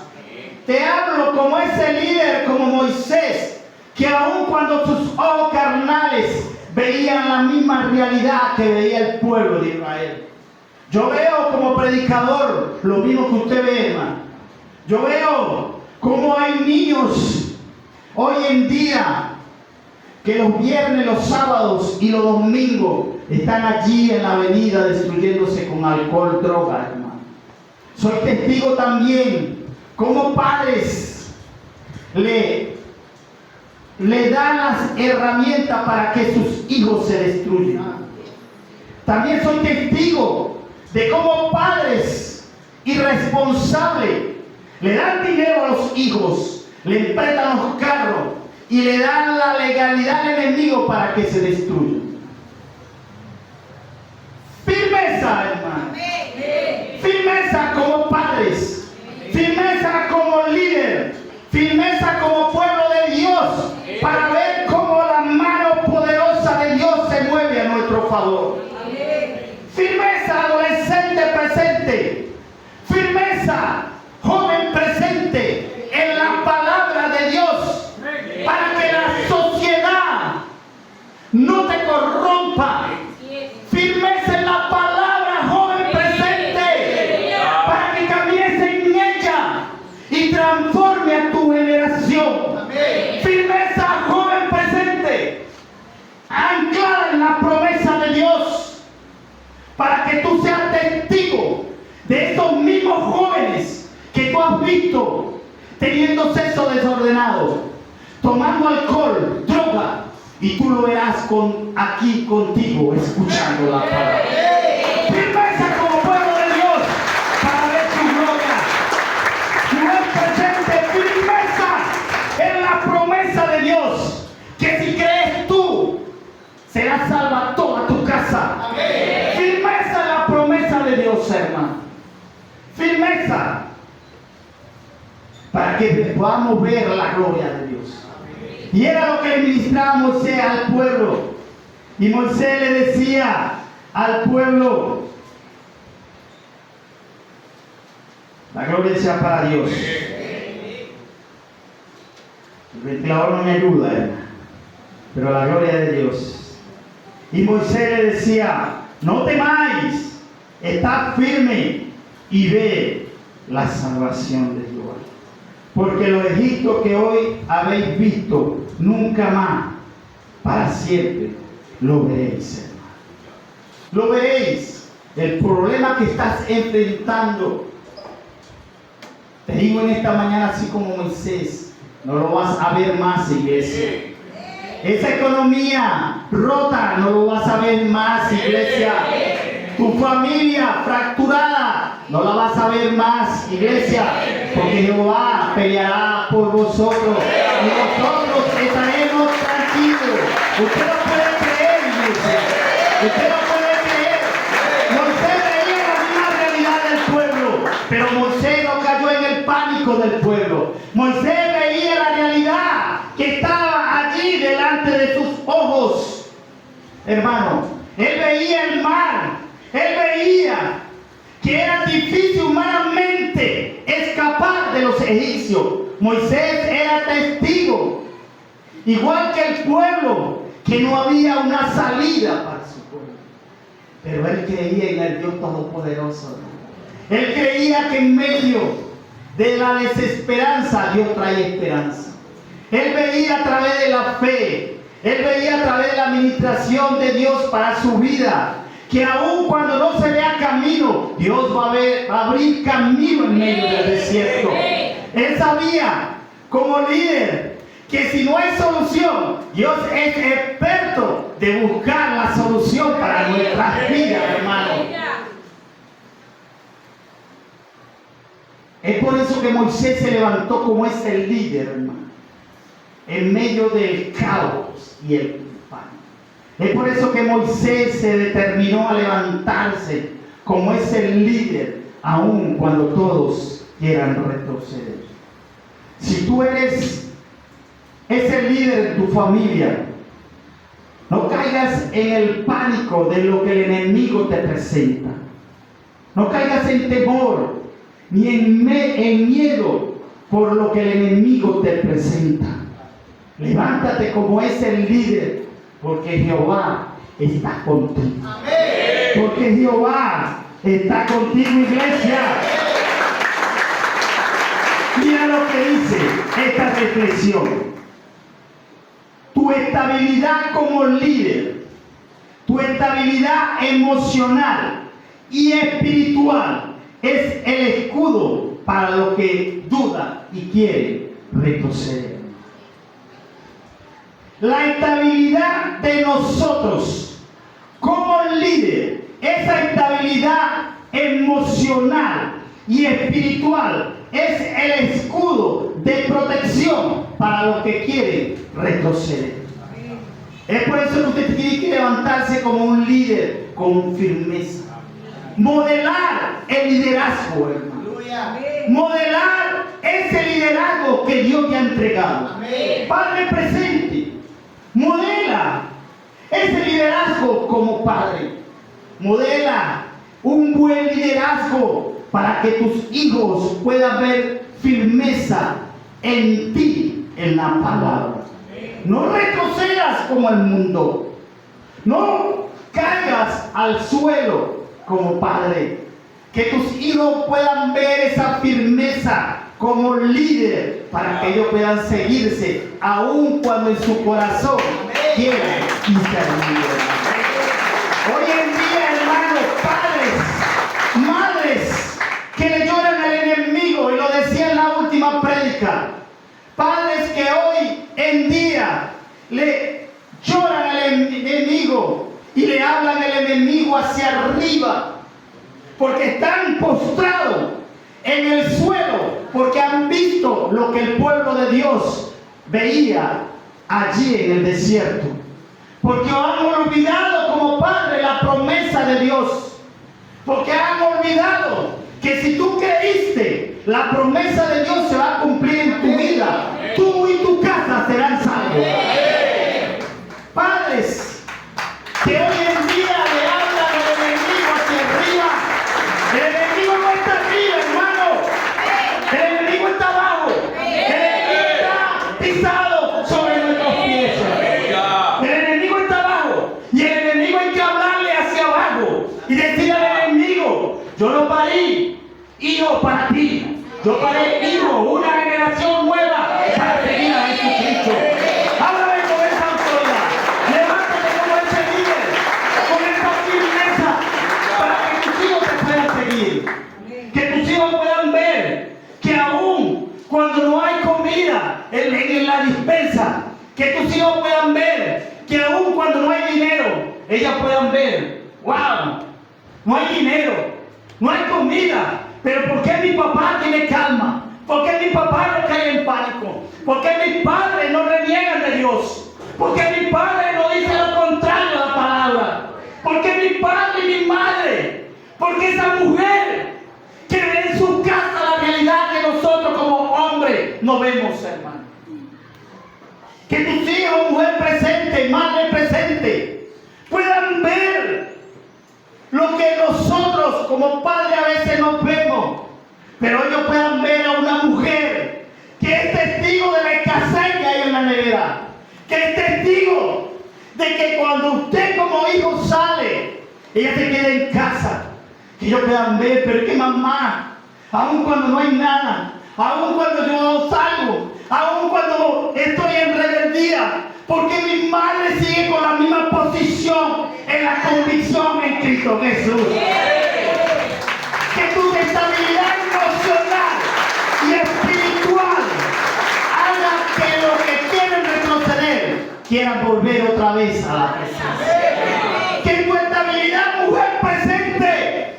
Te hablo como ese líder, como Moisés, que aun cuando sus ojos carnales veían la misma realidad que veía el pueblo de Israel. Yo veo como predicador lo mismo que usted ve, hermano. Yo veo como hay niños hoy en día que los viernes, los sábados y los domingos están allí en la avenida destruyéndose con alcohol, droga, hermano. Soy testigo también como padres le dan las herramientas para que sus hijos se destruyan. También soy testigo de cómo padres irresponsables le dan dinero a los hijos, le prestan los carros y le dan la legalidad al enemigo para que se destruyan. Firmeza, hermano. Firmeza como padres. Firmeza como líder. Firmeza como pueblo de Dios, para ver cómo la mano poderosa de Dios se mueve a nuestro favor. Firmeza, adolescente presente. Firmeza, joven presente en la palabra de Dios, para que la sociedad no te corrompa. Firmeza en la palabra, joven presente, para que camines en ella y transforme a tu generación. Firmeza, joven presente, anclada en la promesa de Dios, para que tú seas testigo de esos mismos jóvenes que tú has visto teniendo sexo desordenado, tomando alcohol, droga, y tú lo verás aquí contigo, escuchando la palabra. Firmeza como pueblo de Dios, para ver su gloria. Joven presente, firmeza en la promesa de Dios, que si crees tú, será salva toda tu casa. Amén. Firmeza en la promesa de Dios, hermano. Firmeza para que podamos ver la gloria de Dios. Y era lo que le ministraba Moisés al pueblo. Y Moisés le decía al pueblo: la gloria sea para Dios. El ventilador no me ayuda, pero la gloria de Dios. Y Moisés le decía: no temáis, estad firme y ve la salvación de Dios. Porque los egipcios que hoy habéis visto, nunca más, para siempre, lo veréis, hermano. Lo veréis. El problema que estás enfrentando, te digo en esta mañana, así como Moisés, no lo vas a ver más, iglesia. Esa economía rota no lo vas a ver más, iglesia. Tu familia fracturada no la vas a ver más, iglesia, porque Jehová peleará por vosotros y nosotros estaremos tranquilos. Usted no puede creer, iglesia. Usted no puede creer. Moisés veía la misma realidad del pueblo, pero Moisés no cayó en el pánico del pueblo. Moisés veía la realidad que estaba allí delante de sus ojos. Hermano, él veía el mar. Él veía que era difícil humanamente escapar de los egipcios. Moisés era testigo, igual que el pueblo, que no había una salida para su pueblo. Pero él creía en el Dios Todopoderoso. Él creía que en medio de la desesperanza Dios trae esperanza. Él veía a través de la fe, él veía a través de la administración de Dios para su vida, que aun cuando no se vea camino, Dios va a abrir camino en medio del desierto. Él sabía, como líder, que si no hay solución, Dios es experto de buscar la solución para nuestras vidas, hermano. Es por eso que Moisés se levantó como ese líder, hermano, en medio del caos y el Es por eso que Moisés se determinó a levantarse como ese líder, aun cuando todos quieran retroceder. Si tú eres ese líder en tu familia, no caigas en el pánico de lo que el enemigo te presenta. No caigas en temor ni en miedo por lo que el enemigo te presenta. Levántate como ese líder, porque Jehová está contigo. Amén. Porque Jehová está contigo, iglesia. Mira lo que dice esta reflexión. Tu estabilidad como líder, tu estabilidad emocional y espiritual es el escudo para los que dudan y quieren retroceder. La estabilidad de nosotros como líder, esa estabilidad emocional y espiritual es el escudo de protección para los que quieren retroceder. Es por eso que usted tiene que levantarse como un líder con firmeza. Modelar el liderazgo, hermano. Modelar ese liderazgo que Dios te ha entregado. Padre presente. Modela ese liderazgo como padre. Modela un buen liderazgo para que tus hijos puedan ver firmeza en ti, en la palabra. No retrocedas como el mundo. No caigas al suelo como padre. Que tus hijos puedan ver esa firmeza como líder para que ellos puedan seguirse aun cuando en su corazón quieran intervenir. Hoy en día, hermanos, padres, madres que le lloran al enemigo, y lo decía en la última prédica, padres que hoy en día le lloran al enemigo y le hablan al enemigo hacia arriba porque están postrados en el suelo, porque han visto lo que el pueblo de Dios veía allí en el desierto, porque han olvidado como padre la promesa de Dios, porque han olvidado que si tú creíste, la promesa de Dios se va a cumplir en tu vida. Tú y tu casa serán salvos. Padres que hoy en día le hablan al enemigo hacia arriba, el enemigo no está arriba, hermano. El enemigo está abajo. El enemigo está pisado sobre nuestros pies. El enemigo está abajo. Y el enemigo hay que hablarle hacia abajo y decirle al enemigo: yo no parí hijo para ti. Yo paré hijo, una generación nueva para seguir a Jesucristo. Háblame con esa autoridad. Levántate como ese líder, con esa firmeza, para que tus hijos te puedan seguir. Que tus hijos puedan ver que aún cuando no hay comida en la despensa, que tus hijos puedan ver que aún cuando no hay ver, wow, no hay dinero, no hay comida, pero ¿por qué mi papá tiene calma? ¿Por qué mi papá no cae en pánico? ¿Por qué mis padres no reniegan de Dios? ¿Por qué mi padre no dice lo contrario a la palabra? ¿Por qué mi padre y mi madre? ¿Por qué esa mujer que ve en su casa la realidad que nosotros como hombres no vemos, hermano? Que tus hijos, mujer presente, madre presente, puedan ver lo que nosotros como padres a veces no vemos, pero ellos puedan ver a una mujer que es testigo de la escasez que hay en la nevera, que es testigo de que cuando usted como hijo sale, ella se queda en casa, que ellos puedan ver, pero es que mamá, aun cuando no hay nada, aun cuando yo no salgo, aun cuando estoy en rebeldía, porque mi madre sigue con la misma posición en la convicción en Cristo Jesús. Que tu estabilidad emocional y espiritual haga que los que quieren retroceder quieran volver otra vez a la presencia. Que tu estabilidad, mujer presente,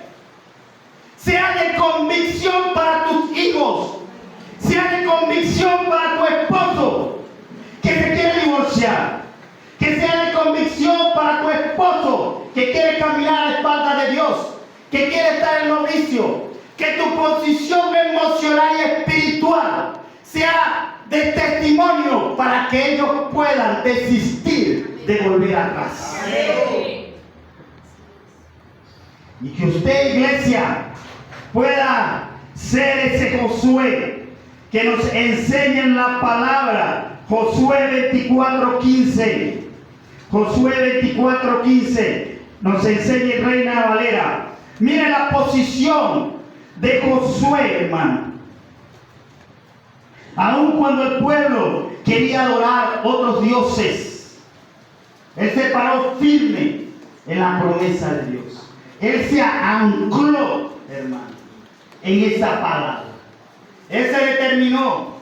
sea de convicción para tus hijos, sea de convicción para tu esposo que se quiere divorciar, que sea de convicción para tu esposo que quiere caminar a la espalda de Dios, que quiere estar en novicio, que tu posición emocional y espiritual sea de testimonio para que ellos puedan desistir de volver atrás. Y que usted, iglesia, pueda ser ese Josué que nos enseña en la palabra. Josué 24:15. Josué 24:15 nos enseña en Reina Valera. Mire la posición de Josué, hermano. Aun cuando el pueblo quería adorar otros dioses, él se paró firme en la promesa de Dios. Él se ancló, hermano, en esa palabra. Él se determinó.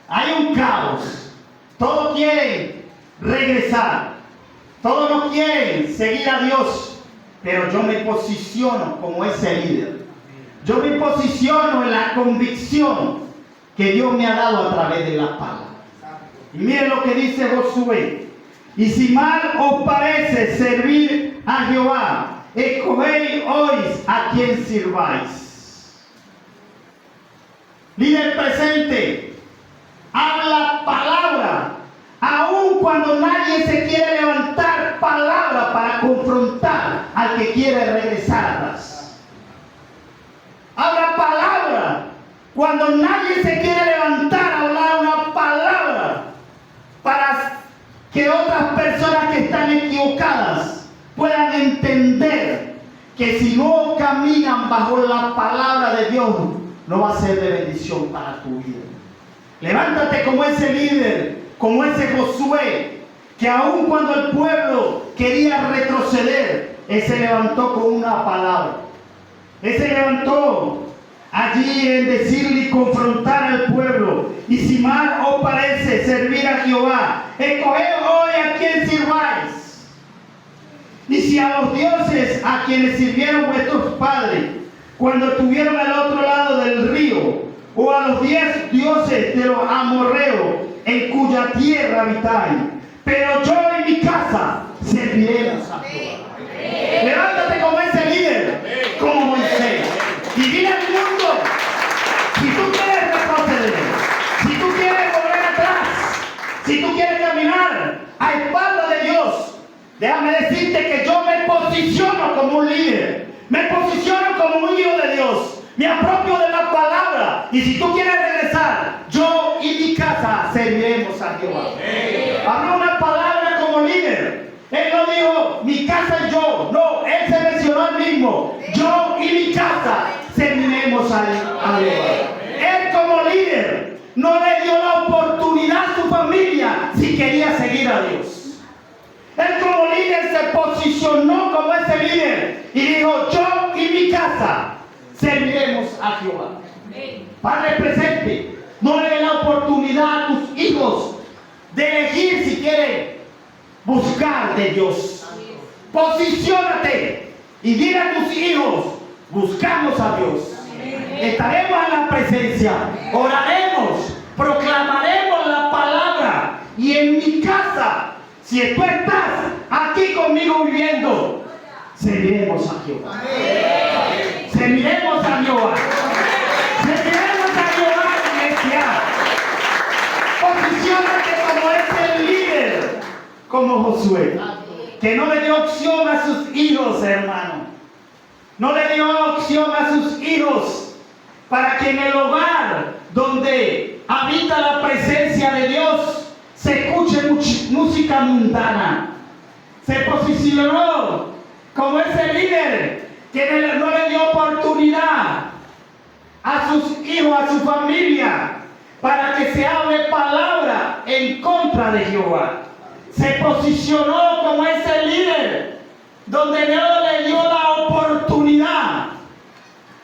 Hay un caos. Todos quieren regresar. Todos no quieren seguir a Dios. Pero yo me posiciono como ese líder. Yo me posiciono en la convicción que Dios me ha dado a través de la palabra. Y miren lo que dice Josué. Y si mal os parece servir a Jehová, escogéis hoy a quien sirváis. Líder presente, habla palabra, aun cuando nadie se quiere levantar palabra para confrontar al que quiere regresar atrás. Habla palabra cuando nadie se quiere levantar a hablar una palabra para que otras personas que están equivocadas puedan entender que si no caminan bajo la palabra de Dios, no va a ser de bendición para tu vida. Levántate como ese líder, como ese Josué, que aun cuando el pueblo quería retroceder, él se levantó con una palabra. Él se levantó allí en decirle y confrontar al pueblo. Y si mal os parece servir a Jehová, escoged hoy a quien sirváis. Y si a los dioses a quienes sirvieron vuestros padres cuando estuvieron al otro lado del río, o a los 10 dioses de los amorreos en cuya tierra habitáis, pero yo y mi casa serviremos a Jehová. Levántate como ese líder, como Moisés, y dile al mundo: si tú quieres retroceder, si tú quieres volver atrás, si tú quieres caminar a espalda de Dios, déjame decirte que yo me posiciono como un líder, me posiciono como un hijo de Dios, me apropio de la palabra, y si tú quieres regresar, yo y mi casa serviremos a Jehová. Habló una palabra como líder. Él no dijo mi casa y yo, no, él se mencionó al mismo: yo y mi casa serviremos a Jehová. Él como líder no le dio la oportunidad a su familia si quería seguir a Dios. Él como líder se posicionó como ese líder y dijo: yo y mi casa serviremos a Jehová. Padre presente, no le dé la oportunidad a tus hijos de elegir si quieren buscar de Dios. Posiciónate y dile a tus hijos, buscamos a Dios. Estaremos en la presencia, oraremos, proclamaremos la palabra. Y en mi casa, si tú estás aquí conmigo viviendo, serviremos a Jehová. Serviremos a Jehová. Serviremos a Jehová, iglesia. Posiciónate como ese líder, como Josué, que no le dio opción a sus hijos, hermano. No le dio opción a sus hijos para que en el hogar donde habita la presencia de Dios se escuche música mundana. Se posicionó como ese líder que no le dio oportunidad a sus hijos, a su familia, para que se hable palabra en contra de Jehová. Se posicionó como ese líder donde Dios le dio la oportunidad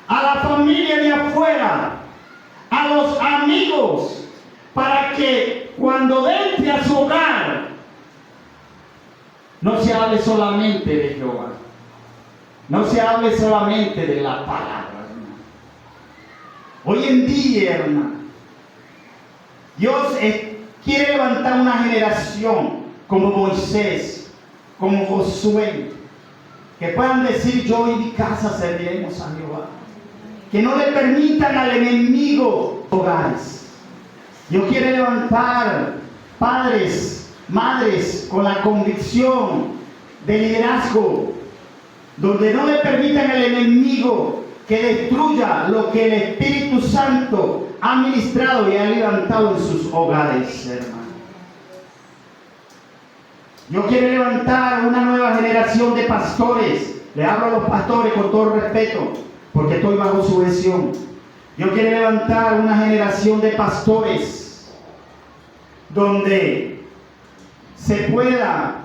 a la familia de afuera, a los amigos, para que cuando entre a su hogar no se hable solamente de Jehová, no se hable solamente de la palabra, hermano. Hoy en día, hermano, Dios quiere levantar una generación como Moisés, como Josué, que puedan decir: yo y mi casa serviremos a Jehová. Que no le permitan al enemigo hogares. Dios quiere levantar padres, madres con la convicción de liderazgo, donde no le permitan al enemigo que destruya lo que el Espíritu Santo ha ministrado y ha levantado en sus hogares, hermano. Dios quiere levantar una nueva generación de pastores. Le hablo a los pastores con todo respeto, porque estoy bajo su gestión. Dios quiere levantar una generación de pastores donde se pueda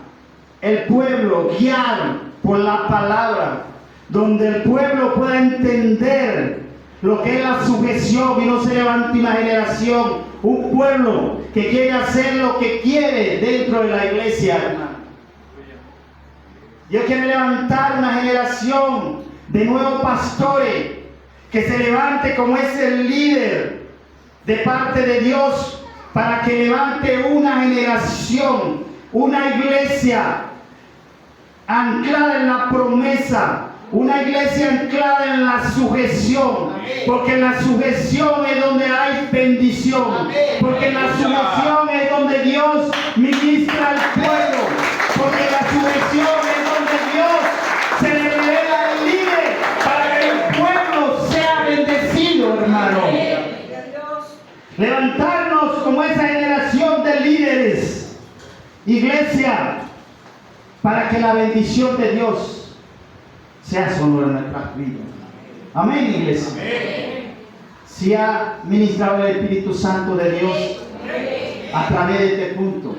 el pueblo guiar por la palabra, donde el pueblo pueda entender lo que es la sujeción y no se levante una generación, un pueblo que quiere hacer lo que quiere dentro de la iglesia, hermano. Dios quiere levantar una generación de nuevos pastores que se levante como ese líder de parte de Dios, para que levante una generación, una iglesia anclada en la promesa, una iglesia anclada en la sujeción, porque en la sujeción es donde hay bendición, porque en la sujeción es donde Dios ministra al pueblo, porque en la sujeción es donde Dios se le revela al líder para que el pueblo sea bendecido, hermano. Levantarnos como esa generación de líderes, iglesia, para que la bendición de Dios sea sobre nuestras vidas. Amén, iglesia. Amén. Si ha ministrado el Espíritu Santo de Dios a través de este punto.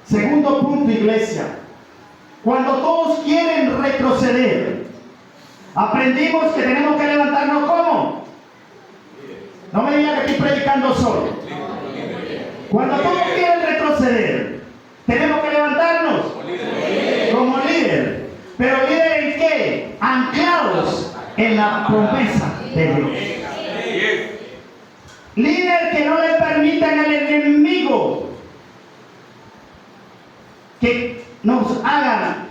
Segundo punto, iglesia. Cuando todos quieren retroceder, aprendimos que tenemos que levantarnos ¿cómo? No me digan que estoy predicando solo. Cuando todos quieren retroceder, tenemos que levantarnos como líder. ¿Pero líder en qué? Anclados en la promesa de Dios. Líder que no le permitan al enemigo que nos hagan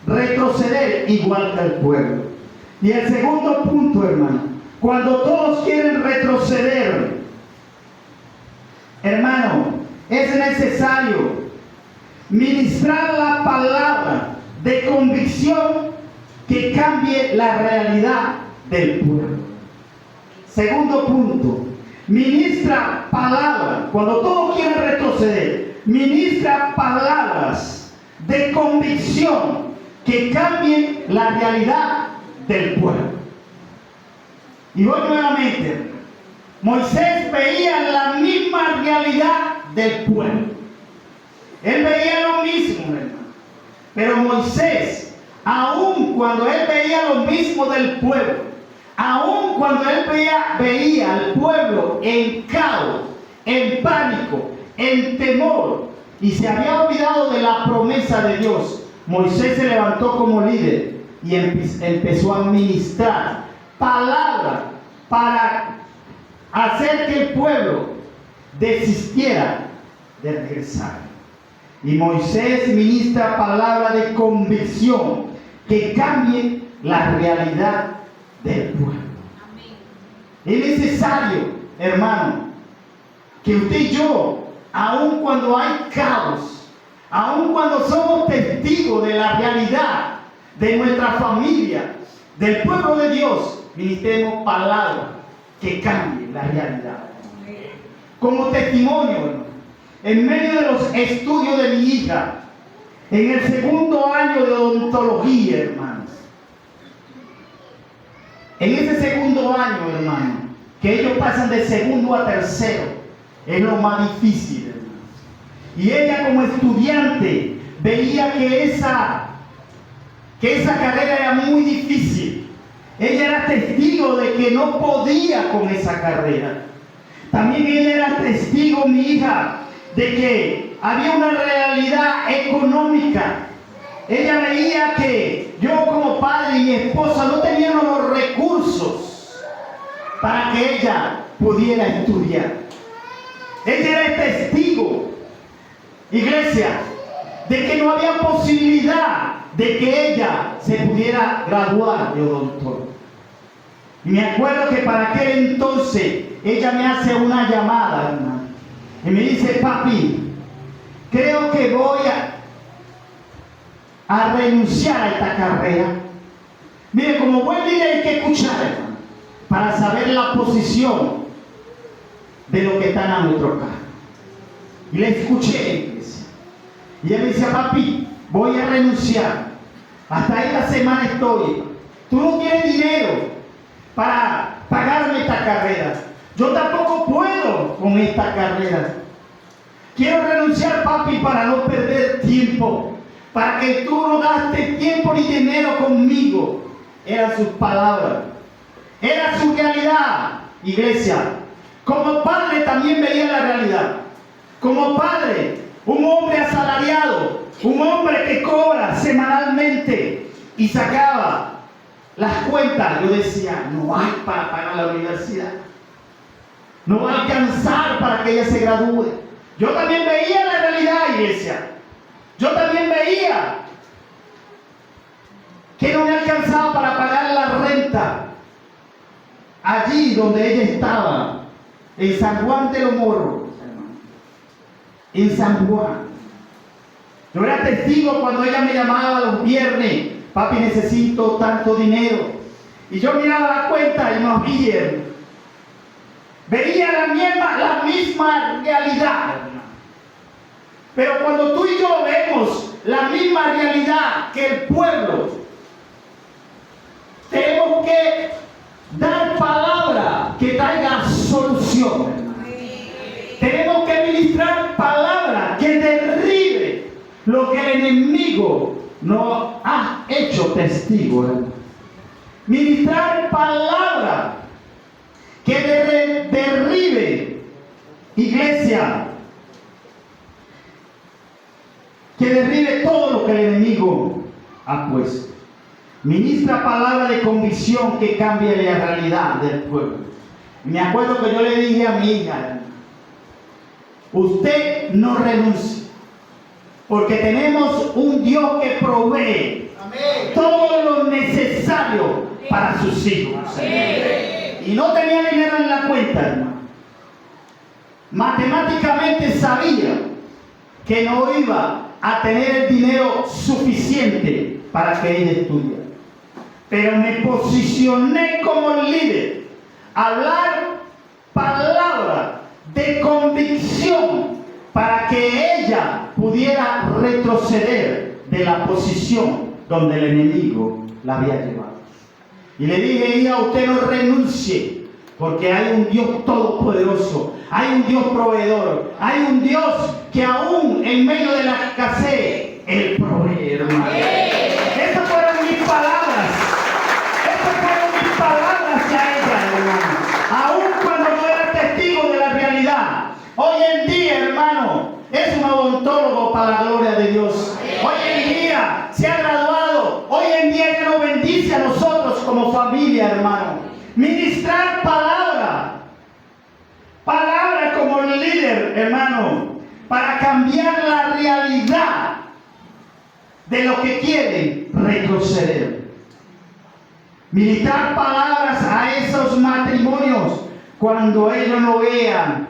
retroceder igual que al pueblo. Y el segundo punto, hermano, cuando todos quieren retroceder, hermano, es necesario ministrar la palabra de convicción que cambie la realidad del pueblo. Segundo punto, ministra palabra. Cuando todos quieren retroceder, ministra palabras de convicción que cambien la realidad del pueblo. Y voy nuevamente. Moisés veía la misma realidad del pueblo. Él veía lo mismo, hermano. Pero Moisés, aun cuando él veía lo mismo del pueblo, aun cuando él veía al pueblo en caos, en pánico, en temor, y se había olvidado de la promesa de Dios, Moisés se levantó como líder y empezó a ministrar palabra para hacer que el pueblo desistiera de regresar. Y Moisés ministra palabra de convicción que cambie la realidad del pueblo. Es necesario, hermano, que usted y yo, aun cuando hay caos, aun cuando somos testigos de la realidad de nuestra familia, del pueblo de Dios, ministremos palabra que cambie la realidad. Como testimonio, hermano, en medio de los estudios de mi hija, en el segundo año de odontología, hermanos, en ese segundo año, hermano, que ellos pasan de segundo a tercero, es lo más difícil, hermano. Y ella como estudiante veía que esa carrera era muy difícil. Ella era testigo de que no podía con esa carrera. También ella era testigo, mi hija, de que había una realidad económica. Ella veía que yo como padre y mi esposa no teníamos los recursos para que ella pudiera estudiar. Ella era testigo, iglesia, de que no había posibilidad de que ella se pudiera graduar de odontólogo. Y me acuerdo que para aquel entonces ella me hace una llamada, hermano, y me dice: papi, creo que voy a renunciar a esta carrera. Mire, como buen líder hay que escuchar, hermano, para saber la posición de lo que están a nuestro cargo. Y le escuché, iglesia. Y ella me dice: papi, voy a renunciar. Hasta esta semana estoy. Tú no tienes dinero para pagarme esta carrera. Yo tampoco puedo con esta carrera. Quiero renunciar, papi, para no perder tiempo, para que tú no gastes tiempo ni dinero conmigo. Eran sus palabras, era su realidad, iglesia. Como padre también veía la realidad. Como padre, un hombre asalariado, un hombre que cobra semanalmente y sacaba las cuentas, yo decía: no hay para pagar la universidad, no va a alcanzar para que ella se gradúe. Yo también veía la realidad, iglesia. Yo también veía que no me alcanzaba para pagar la renta allí donde ella estaba, en San Juan de los Morros, en San Juan. Yo era testigo cuando ella me llamaba los viernes: papi, necesito tanto dinero. Y yo miraba la cuenta y no había. Veía la misma realidad. Pero cuando tú y yo vemos la misma realidad que el pueblo, tenemos que dar palabra que traiga solución. Tenemos que ministrar palabra que derribe lo que el enemigo nos ha hecho testigo. Ministrar palabra que derribe, iglesia, que derribe todo lo que el enemigo ha puesto. Ministra palabra de convicción que cambie la realidad del pueblo. Me acuerdo que yo le dije a mi hija: usted no renuncie, porque tenemos un Dios que provee todo lo necesario para sus hijos. Y no tenía dinero en la cuenta, hermano. Matemáticamente sabía que no iba a tener el dinero suficiente para que ella estudiara. Pero me posicioné como líder a hablar palabra de convicción para que ella pudiera retroceder de la posición donde el enemigo la había llevado. Y le dije: hija, usted no renuncie, porque hay un Dios todopoderoso, hay un Dios proveedor, hay un Dios que aún en medio de la escasez, Él provee, hermano. Esas fueron mis palabras. Esas fueron mis palabras a ella, hermano. Aún cuando no era testigo de la realidad. Hoy en día, hermano, es un odontólogo para la gloria de Dios. Hoy en día se bendice a nosotros como familia, hermano. Ministrar palabra. Palabra como líder, hermano, para cambiar la realidad de lo que quieren retroceder. Ministrar palabras a esos matrimonios cuando ellos no vean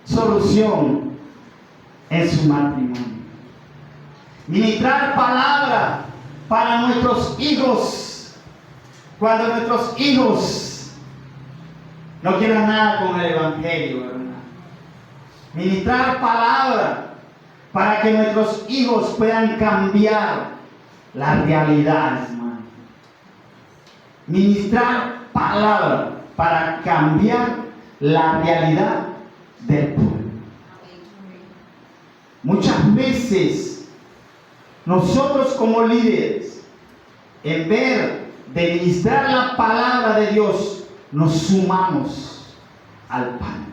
solución en su matrimonio. Ministrar palabra para nuestros hijos cuando nuestros hijos no quieran nada con el evangelio, hermano. Ministrar palabra para que nuestros hijos puedan cambiar la realidad, hermano. Ministrar palabra para cambiar la realidad del pueblo. Muchas veces nosotros como líderes, en vez de ministrar la palabra de Dios, nos sumamos al pan.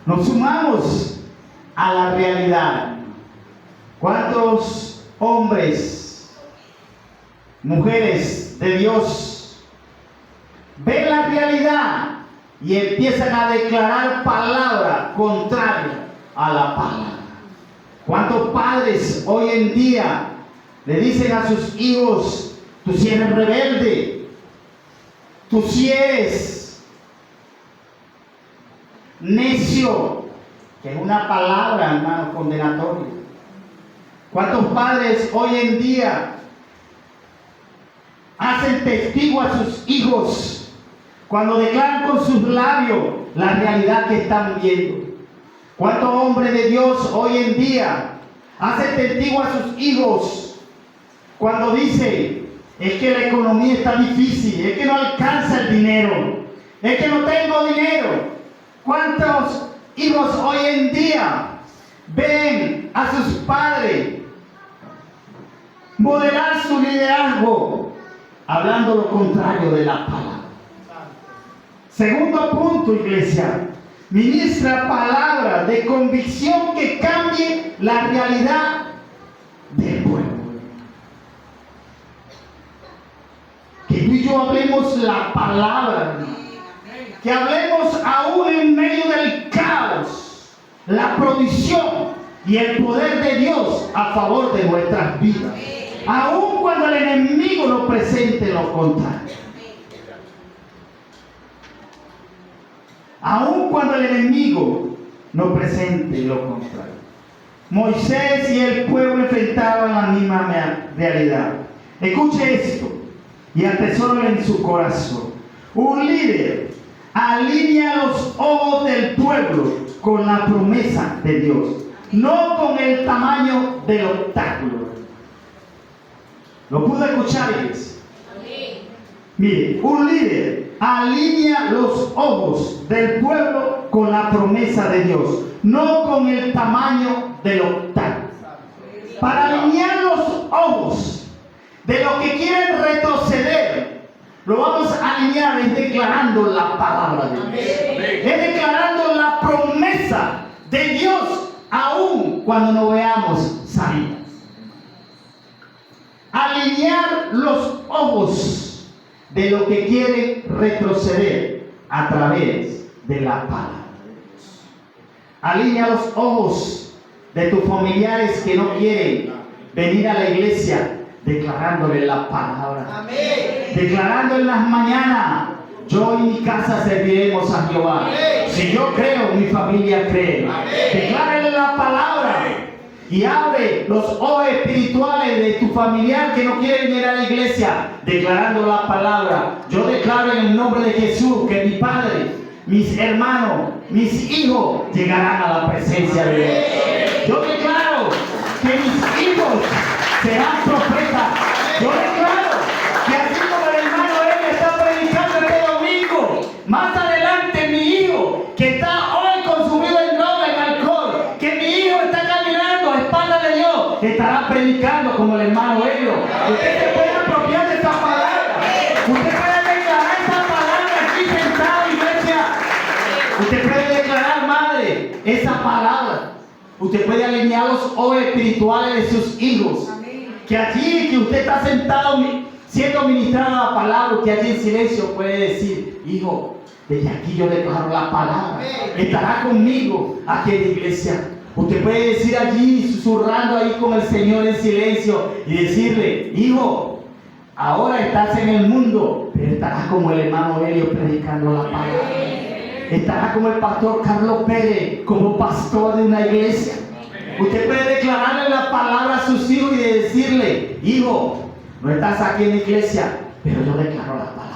Nos sumamos a la realidad. ¿Cuántos hombres, mujeres de Dios ven la realidad y empiezan a declarar palabra contraria a la palabra? ¿Cuántos padres hoy en día le dicen a sus hijos: tú sí eres rebelde, tú sí eres necio, que es una palabra, hermano, condenatoria? ¿Cuántos padres hoy en día hacen testigo a sus hijos cuando declaran con sus labios la realidad que están viendo? ¿Cuántos hombres de Dios hoy en día hacen testigo a sus hijos cuando dicen: es que la economía está difícil, es que no alcanza el dinero, es que no tengo dinero? ¿Cuántos hijos hoy en día ven a sus padres modelar su liderazgo hablando lo contrario de la palabra? Segundo punto, iglesia: ministra palabra de convicción que cambie la realidad del pueblo. Que tú y yo hablemos la palabra, que hablemos aún en medio del caos, la provisión y el poder de Dios a favor de nuestras vidas, aun cuando el enemigo nos presente lo contrario. Aun cuando el enemigo nos presente lo contrario. Moisés y el pueblo enfrentaban la misma realidad. Escuche esto y atesórelo en su corazón. Un líder alinea los ojos del pueblo con la promesa de Dios, no con el tamaño del obstáculo. ¿Lo pudo escuchar, iglesia? Mire, un líder alinea los ojos del pueblo con la promesa de Dios, no con el tamaño del obstáculo. Para alinear los ojos de los que quieren retroceder, lo vamos a alinear es declarando la palabra de Dios. Es declarando la promesa de Dios, aun cuando no veamos salidas. Alinear los ojos de lo que quiere retroceder a través de la palabra de Dios. Alinea los ojos de tus familiares que no quieren venir a la iglesia, declarándole la palabra. Amén. Declarando en las mañanas: yo y mi casa serviremos a Jehová. Amén. Si yo creo, mi familia cree. Declárale la palabra. Y abre los ojos espirituales de tu familiar que no quiere venir a la iglesia, declarando la palabra. Yo declaro en el nombre de Jesús que mi padre, mis hermanos, mis hijos llegarán a la presencia de Dios. Yo declaro que mis hijos serán profetas. Yo declaro que así como el hermano él está predicando este domingo, más adelante mi hijo que está hoy consumido en droga, en alcohol, que mi hijo está caminando a espaldas de Dios, estará predicando como el hermano Helio. Usted se puede apropiar de esa palabra. Usted puede declarar esa palabra aquí sentado, iglesia. Usted puede declarar, madre, esa palabra. Usted puede alinear los ojos espirituales de sus hijos. Que allí que usted está sentado siendo ministrada la palabra, usted allí en silencio puede decir: hijo, desde aquí yo declaro la palabra, estará conmigo aquí en la iglesia. Usted puede decir allí, susurrando ahí con el Señor en silencio, y decirle: hijo, ahora estás en el mundo, pero estarás como el hermano Helio predicando la palabra. Estará como el pastor Carlos Pérez, como pastor de una iglesia. Usted puede declararle la palabra a sus hijos y decirle: hijo, no estás aquí en la iglesia, pero yo declaro la palabra.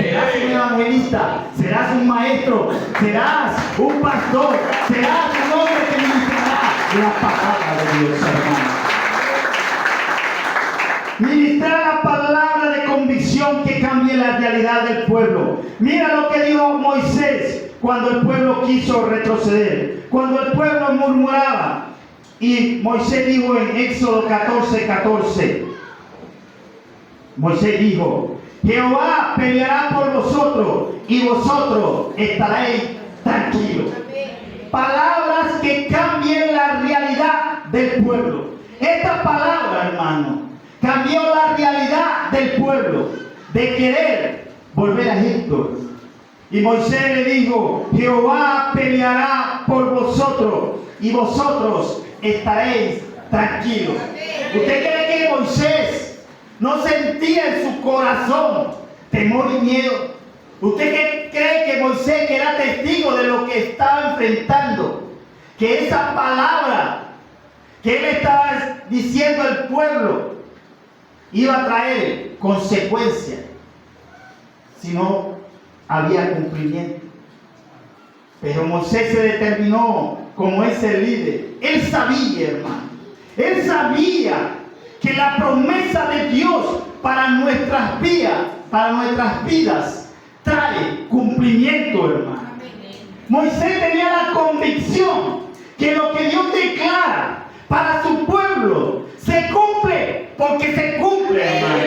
Serás un evangelista, serás un maestro, serás un pastor, serás un hombre que ministrará la palabra de Dios, hermano. Ministrar la palabra de convicción que cambie la realidad del pueblo. Mira lo que dijo Moisés cuando el pueblo quiso retroceder, cuando el pueblo murmuraba. Y Moisés dijo en Éxodo 14:14, Moisés dijo: Jehová peleará por vosotros y vosotros estaréis tranquilos. Palabras que cambien la realidad del pueblo. Esta palabra, hermano, cambió la realidad del pueblo de querer volver a Egipto. Y Moisés le dijo: Jehová peleará por vosotros y vosotros estaréis tranquilos. ¿Usted cree que Moisés no sentía en su corazón temor y miedo? ¿Usted cree que Moisés, que era testigo de lo que estaba enfrentando, que esa palabra que él estaba diciendo al pueblo iba a traer consecuencias si no había cumplimiento? Pero Moisés se determinó como ese líder. Él sabía, hermano, él sabía que la promesa de Dios para nuestras vidas trae cumplimiento, hermano. Moisés tenía la convicción que lo que Dios declara para su pueblo se cumple, porque se cumple, hermano.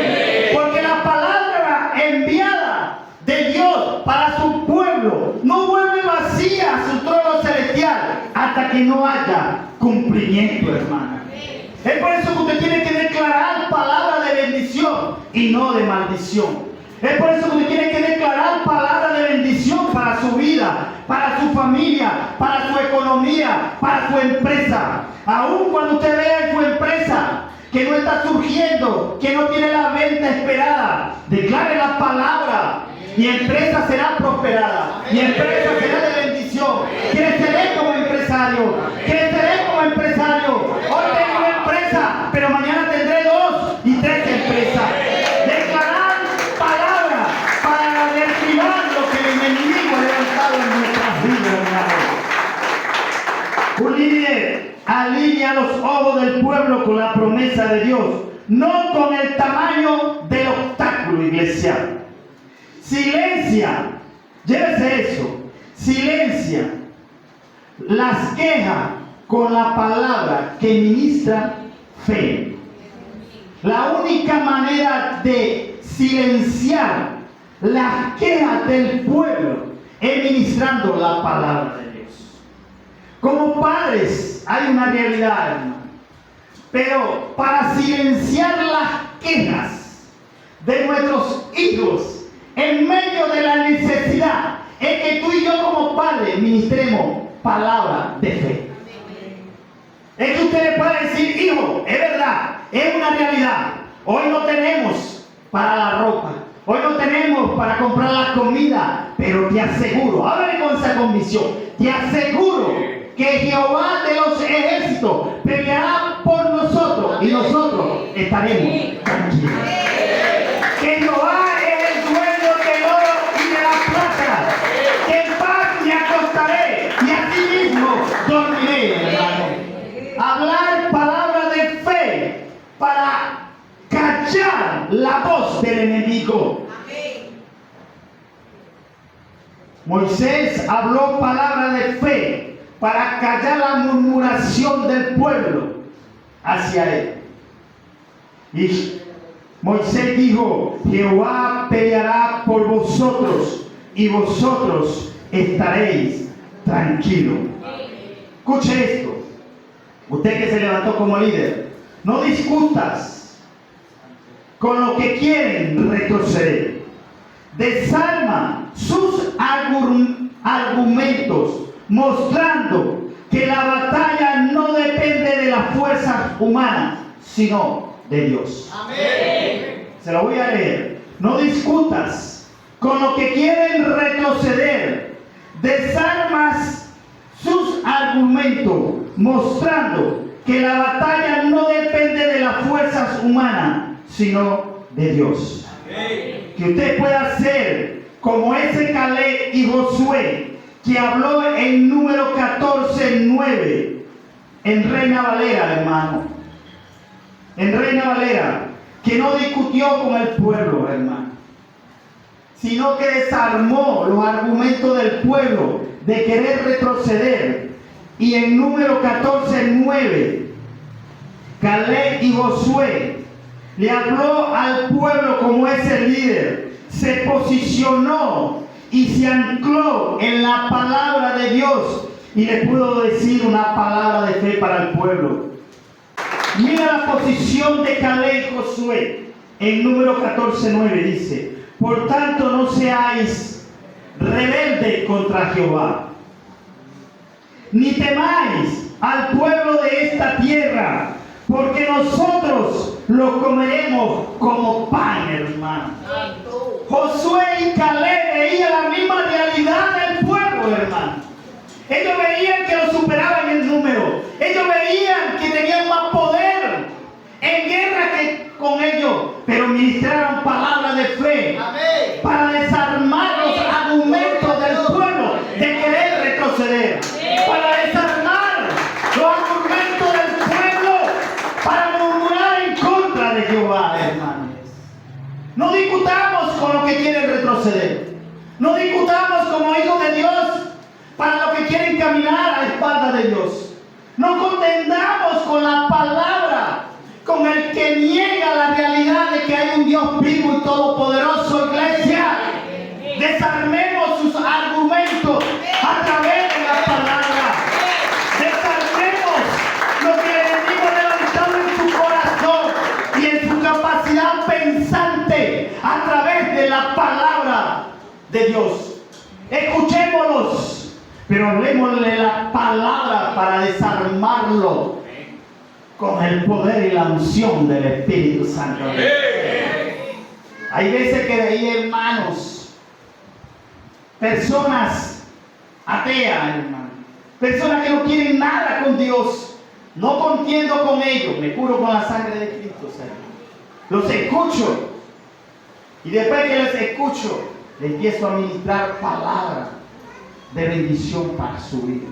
Porque la palabra enviada de Dios para su pueblo no vuelve vacía a su trono celestial hasta que no haya cumplimiento, hermano. Es por eso que usted tiene que declarar palabra de bendición y no de maldición. Es por eso que usted tiene que declarar palabra de bendición para su vida, para su familia, para su economía, para su empresa. Aun cuando usted vea en su empresa que no está surgiendo, que no tiene la venta esperada, declare la palabra. Mi empresa será prosperada, mi empresa será de bendición. Creceré como empresario, creceré como empresario. Hoy tengo una empresa, pero mañana tendré 2 y 3 empresas. Declarar palabra para derribar lo que el enemigo ha levantado en nuestras vidas, hermano. Un líder alinea los ojos del pueblo con la promesa de Dios, no con el tamaño del obstáculo, iglesia. Silencia, llévese eso, silencia las quejas con la palabra que ministra fe. La única manera de silenciar las quejas del pueblo es ministrando la palabra de Dios. Como padres hay una realidad, hermano, pero para silenciar las quejas de nuestros hijos en medio de la necesidad, es que tú y yo como padres ministremos palabra de fe. Es que usted le puede decir: hijo, es verdad, es una realidad. Hoy no tenemos para la ropa, hoy no tenemos para comprar la comida, pero te aseguro, háblale con esa convicción, te aseguro que Jehová de los ejércitos peleará por nosotros y nosotros estaremos tranquilos. Que Jehová dormiré, hermano. Hablar palabras de fe para callar la voz del enemigo. Moisés habló palabras de fe para callar la murmuración del pueblo hacia él. Y Moisés dijo: Jehová peleará por vosotros y vosotros estaréis tranquilos. Escuche esto, usted que se levantó como líder, no discutas con los que quieren retroceder. Desarma sus argumentos, mostrando que la batalla no depende de las fuerzas humanas, sino de Dios. Amén. Se lo voy a leer. No discutas con los que quieren retroceder. Desarmas sus argumentos, mostrando que la batalla no depende de las fuerzas humanas, sino de Dios. Amén. Que usted pueda ser como ese Caleb y Josué que habló en número 14:9 en Reina Valera, hermano. En Reina Valera, que no discutió con el pueblo, hermano, sino que desarmó los argumentos del pueblo de querer retroceder. Y en número 14:9, Caleb y Josué le habló al pueblo como ese líder, se posicionó y se ancló en la palabra de Dios y le pudo decir una palabra de fe para el pueblo. Mira la posición de Caleb y Josué en número 14:9, dice: por tanto no seáis rebeldes contra Jehová, ni temáis al pueblo de esta tierra, porque nosotros lo comeremos como pan, hermano. Josué y Caleb veían la misma realidad del pueblo, hermano. Ellos veían que lo superaban en número. Ellos veían que tenían más poder en guerra que con ellos, pero ministraron palabras de fe. Amén. Para desarmar los argumentos del pueblo de querer retroceder. Para desarmar los argumentos del pueblo para murmurar en contra de Jehová, hermanos. No discutamos con los que quieren retroceder. No discutamos como hijos de Dios para los que quieren caminar a la espalda de Dios. No contendamos con la palabra, con el que niega la realidad de que hay un Dios vivo y todopoderoso, iglesia. Desarmemos sus argumentos a través de la palabra. Desarmemos lo que el enemigo ha levantado en su corazón y en su capacidad pensante a través de la palabra de Dios. Escuchémoslos, pero hablemosle la palabra para desarmarlo con el poder y la unción del Espíritu Santo. Hay veces que de ahí, hermanos, personas ateas, hermano, personas que no quieren nada con Dios, no contiendo con ellos, me curo con la sangre de Cristo, Señor. Los escucho y después que los escucho, les empiezo a ministrar palabras de bendición para su vida.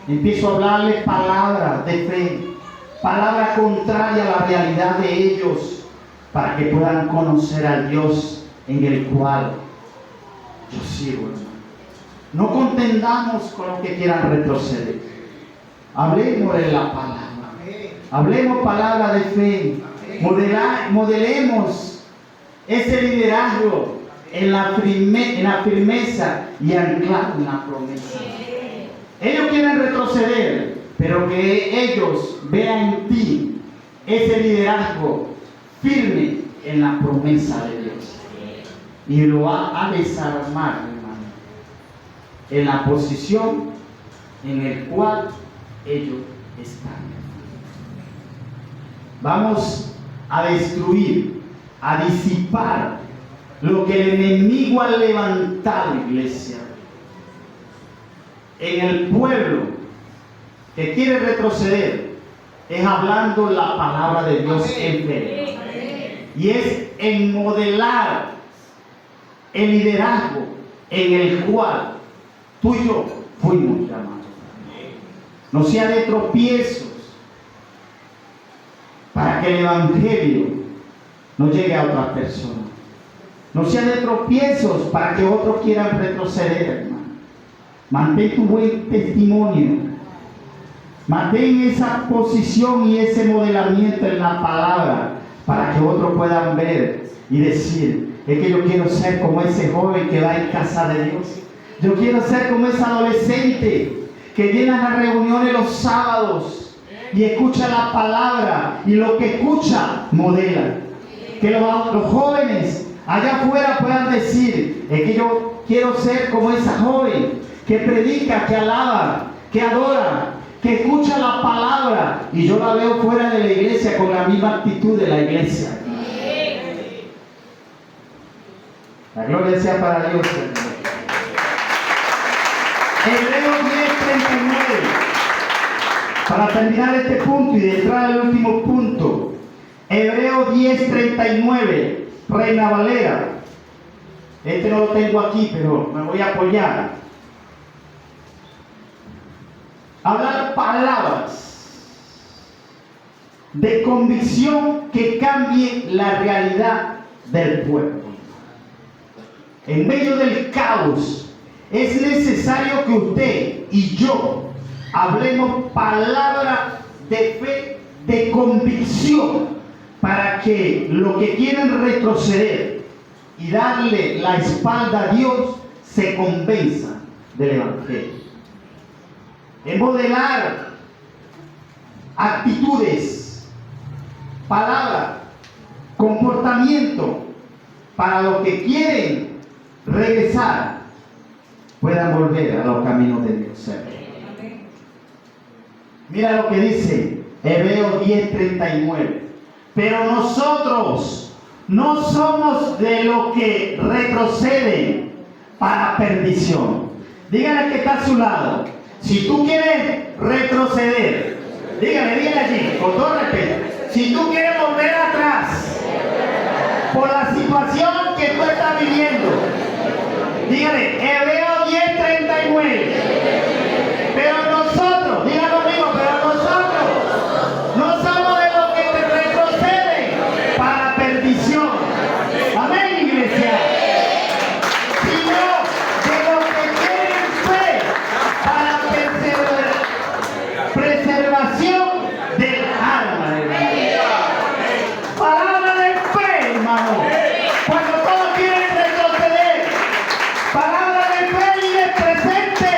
Empiezo a hablarles palabras de fe, palabras contrarias a la realidad de ellos, para que puedan conocer al Dios en el cual yo sirvo, hermano. No contendamos con los que quieran retroceder. Hablemos de la palabra. Hablemos palabra de fe. Modelemos ese liderazgo en la firmeza y anclado en la promesa. Ellos quieren retroceder, pero que ellos vean en ti ese liderazgo firme en la promesa de Dios. Y lo va a desarmar, hermano, en la posición en el cual ellos están. Vamos a destruir, a disipar lo que el enemigo ha levantado, iglesia, en el pueblo que quiere retroceder. Es hablando la palabra de Dios en fe, y es en modelar el liderazgo en el cual tú y yo fuimos llamados. No sea de tropiezos, para que el evangelio no llegue a otras personas. No sea de tropiezos para que otros quieran retroceder, hermano. Mantén tu buen testimonio. Mantén esa posición y ese modelamiento en la palabra para que otros puedan ver y decir: es que yo quiero ser como ese joven que va en casa de Dios. Yo quiero ser como ese adolescente que llena las reuniones los sábados y escucha la palabra, y lo que escucha modela. Que los jóvenes allá afuera puedan decir, es que yo quiero ser como esa joven que predica, que alaba, que adora, que escucha la palabra, y yo la veo fuera de la iglesia con la misma actitud de la iglesia. La gloria sea para Dios. Hebreos 10:39. Para terminar este punto y de entrar al último punto. Hebreos 10:39. Reina Valera. Este no lo tengo aquí, pero me voy a apoyar. Hablar palabras de convicción que cambien la realidad del pueblo. En medio del caos, es necesario que usted y yo hablemos palabras de fe, de convicción, para que los que quieren retroceder y darle la espalda a Dios se convenzan del Evangelio. En modelar actitudes, palabras, comportamiento para los que quieren regresar, puedan volver a los caminos de Dios. Mira lo que dice Hebreos 10:39. Pero nosotros no somos de los que retroceden para perdición. Dígale que está a su lado. Si tú quieres retroceder, dígale allí, con todo respeto. Si tú quieres volver atrás por la situación que tú estás viviendo, dígale, Hebreos 10:39. Pero nosotros, diga conmigo, pero nosotros no somos de los que retroceden para perdición. Amén, iglesia. Sino de los que tienen fe para preservación del alma de vida. Palabra de fe, hermano. Cuando todos quieren retroceder, palabra de fe y de presente.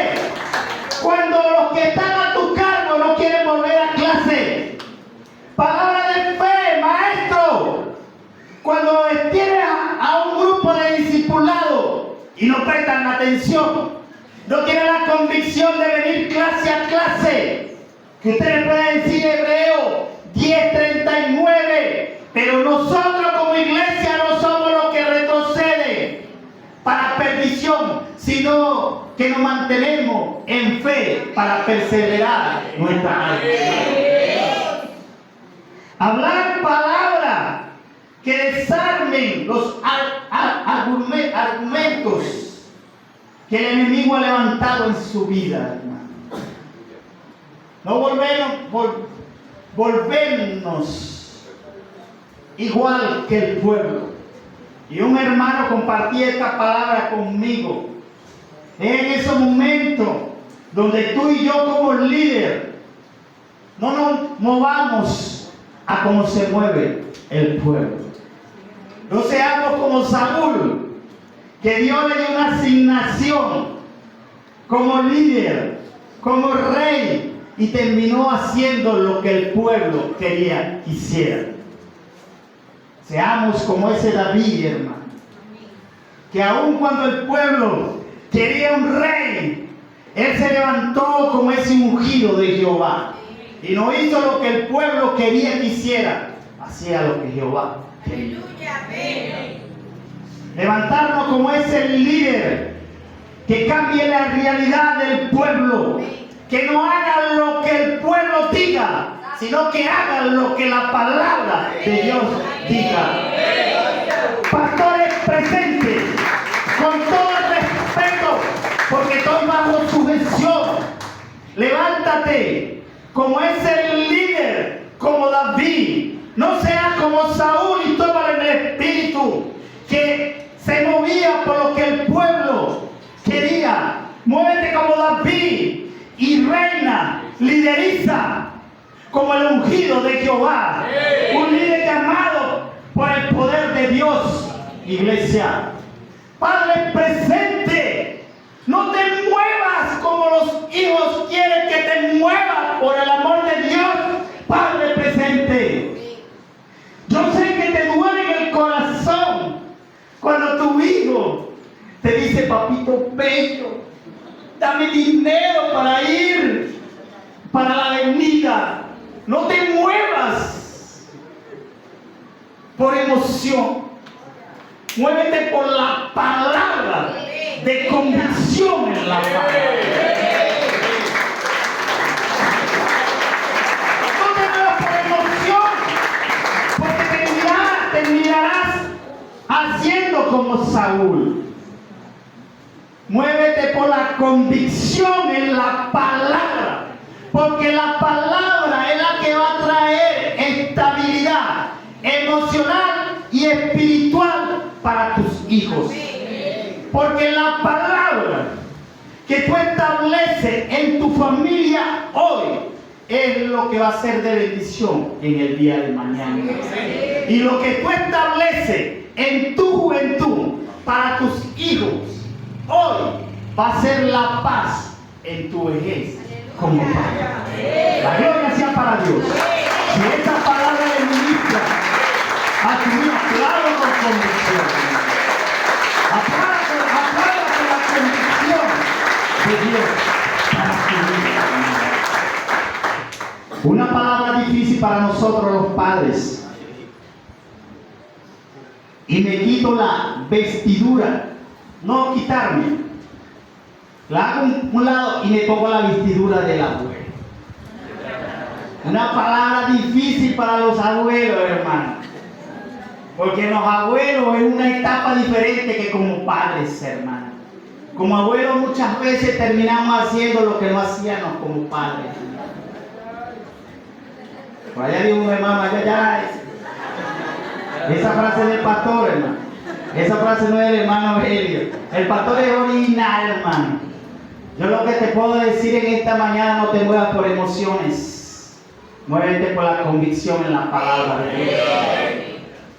Cuando los que están a tu cargo no quieren volver a clase, palabra de fe, maestro. Cuando tienes a un grupo de discipulados y no prestan atención, no tienen la convicción de venir clase a clase, que usted le puede decir Hebreo 10:39, pero nosotros como iglesia no somos los que retroceden para perdición, sino que nos mantenemos en fe para perseverar nuestra alma. Hablar palabras que desarmen los argumentos que el enemigo ha levantado en su vida, hermano. No volvernos igual que el pueblo. Y un hermano compartía esta palabra conmigo. En ese momento donde tú y yo como líder no nos movamos a cómo se mueve el pueblo. No seamos como Saúl, que Dios le dio una asignación como líder, como rey, y terminó haciendo lo que el pueblo quisiera. Seamos como ese David, hermano, que aun cuando el pueblo quería un rey, él se levantó como ese ungido de Jehová y no hizo lo que el pueblo quería que hiciera, hacía lo que Jehová quería. Levantarnos como ese líder que cambie la realidad del pueblo, que no hagan lo que el pueblo diga, sino que hagan lo que la palabra de Dios diga. Pastores presentes, con todo el respeto, porque estoy bajo sujeción, levántate como ese líder, como David. No seas como Saúl y tómalo en el espíritu, que se movía por lo que el pueblo quería. Muévete como David y reina, lideriza como el ungido de Jehová, un líder llamado por el poder de Dios. Iglesia, Padre presente, no te muevas como los hijos quieren que te muevas por el amor de Dios. Padre presente, yo sé que te duele en el papito bello, dame dinero para ir para la avenida. No te muevas por emoción. Muévete por la palabra de convicción en la palabra. No te muevas por emoción, porque te mirarás haciendo como Saúl. Muévete por la convicción en la palabra, porque la palabra es la que va a traer estabilidad emocional y espiritual para tus hijos. Porque la palabra que tú estableces en tu familia hoy es lo que va a ser de bendición en el día de mañana. Y lo que tú estableces en tu juventud para tus hijos hoy va a ser la paz en tu vejez como padre. La gloria sea para Dios. Si esa palabra le ministra a tu vida, claro, con convicción. Aplágate la convicción de Dios para tu vida. Una palabra difícil para nosotros los padres. Y me quito la vestidura. No quitarme. La hago un lado y me pongo la vestidura del abuelo. Una palabra difícil para los abuelos, hermano. Porque los abuelos es una etapa diferente que como padres, hermano. Como abuelos muchas veces terminamos haciendo lo que no hacíamos como padres. Por allá digo un hermano, allá. Esa frase del pastor, hermano. Esa frase no es del hermano Helio. El pastor es original, hermano. Yo lo que te puedo decir en esta mañana, no te muevas por emociones. Muévete por la convicción en la palabra de Dios.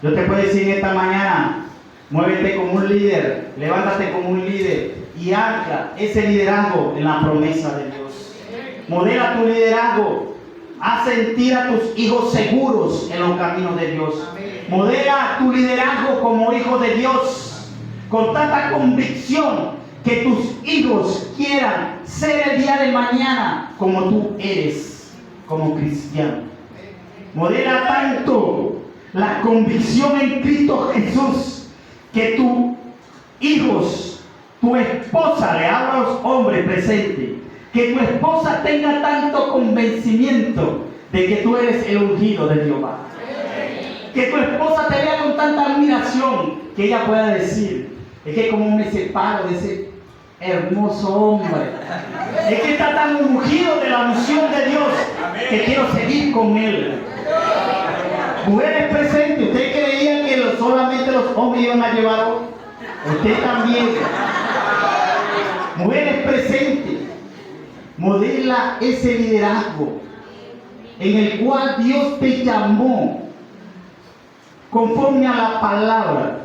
Yo te puedo decir en esta mañana, muévete como un líder, levántate como un líder y ancla ese liderazgo en la promesa de Dios. Modela tu liderazgo, haz sentir a tus hijos seguros en los caminos de Dios. Modela tu liderazgo como hijo de Dios, con tanta convicción que tus hijos quieran ser el día de mañana como tú eres, como cristiano. Modela tanto la convicción en Cristo Jesús que tus hijos, tu esposa, le hablo a los hombres presentes, que tu esposa tenga tanto convencimiento de que tú eres el ungido de Jehová. Que tu esposa te vea con tanta admiración que ella pueda decir, es que como me separo de ese hermoso hombre, es que está tan ungido de la unción de Dios que quiero seguir con él. Mujeres presentes, ¿usted creía que solamente los hombres iban a llevar hoy? Usted también. Mujeres presentes, modela ese liderazgo en el cual Dios te llamó conforme a la palabra,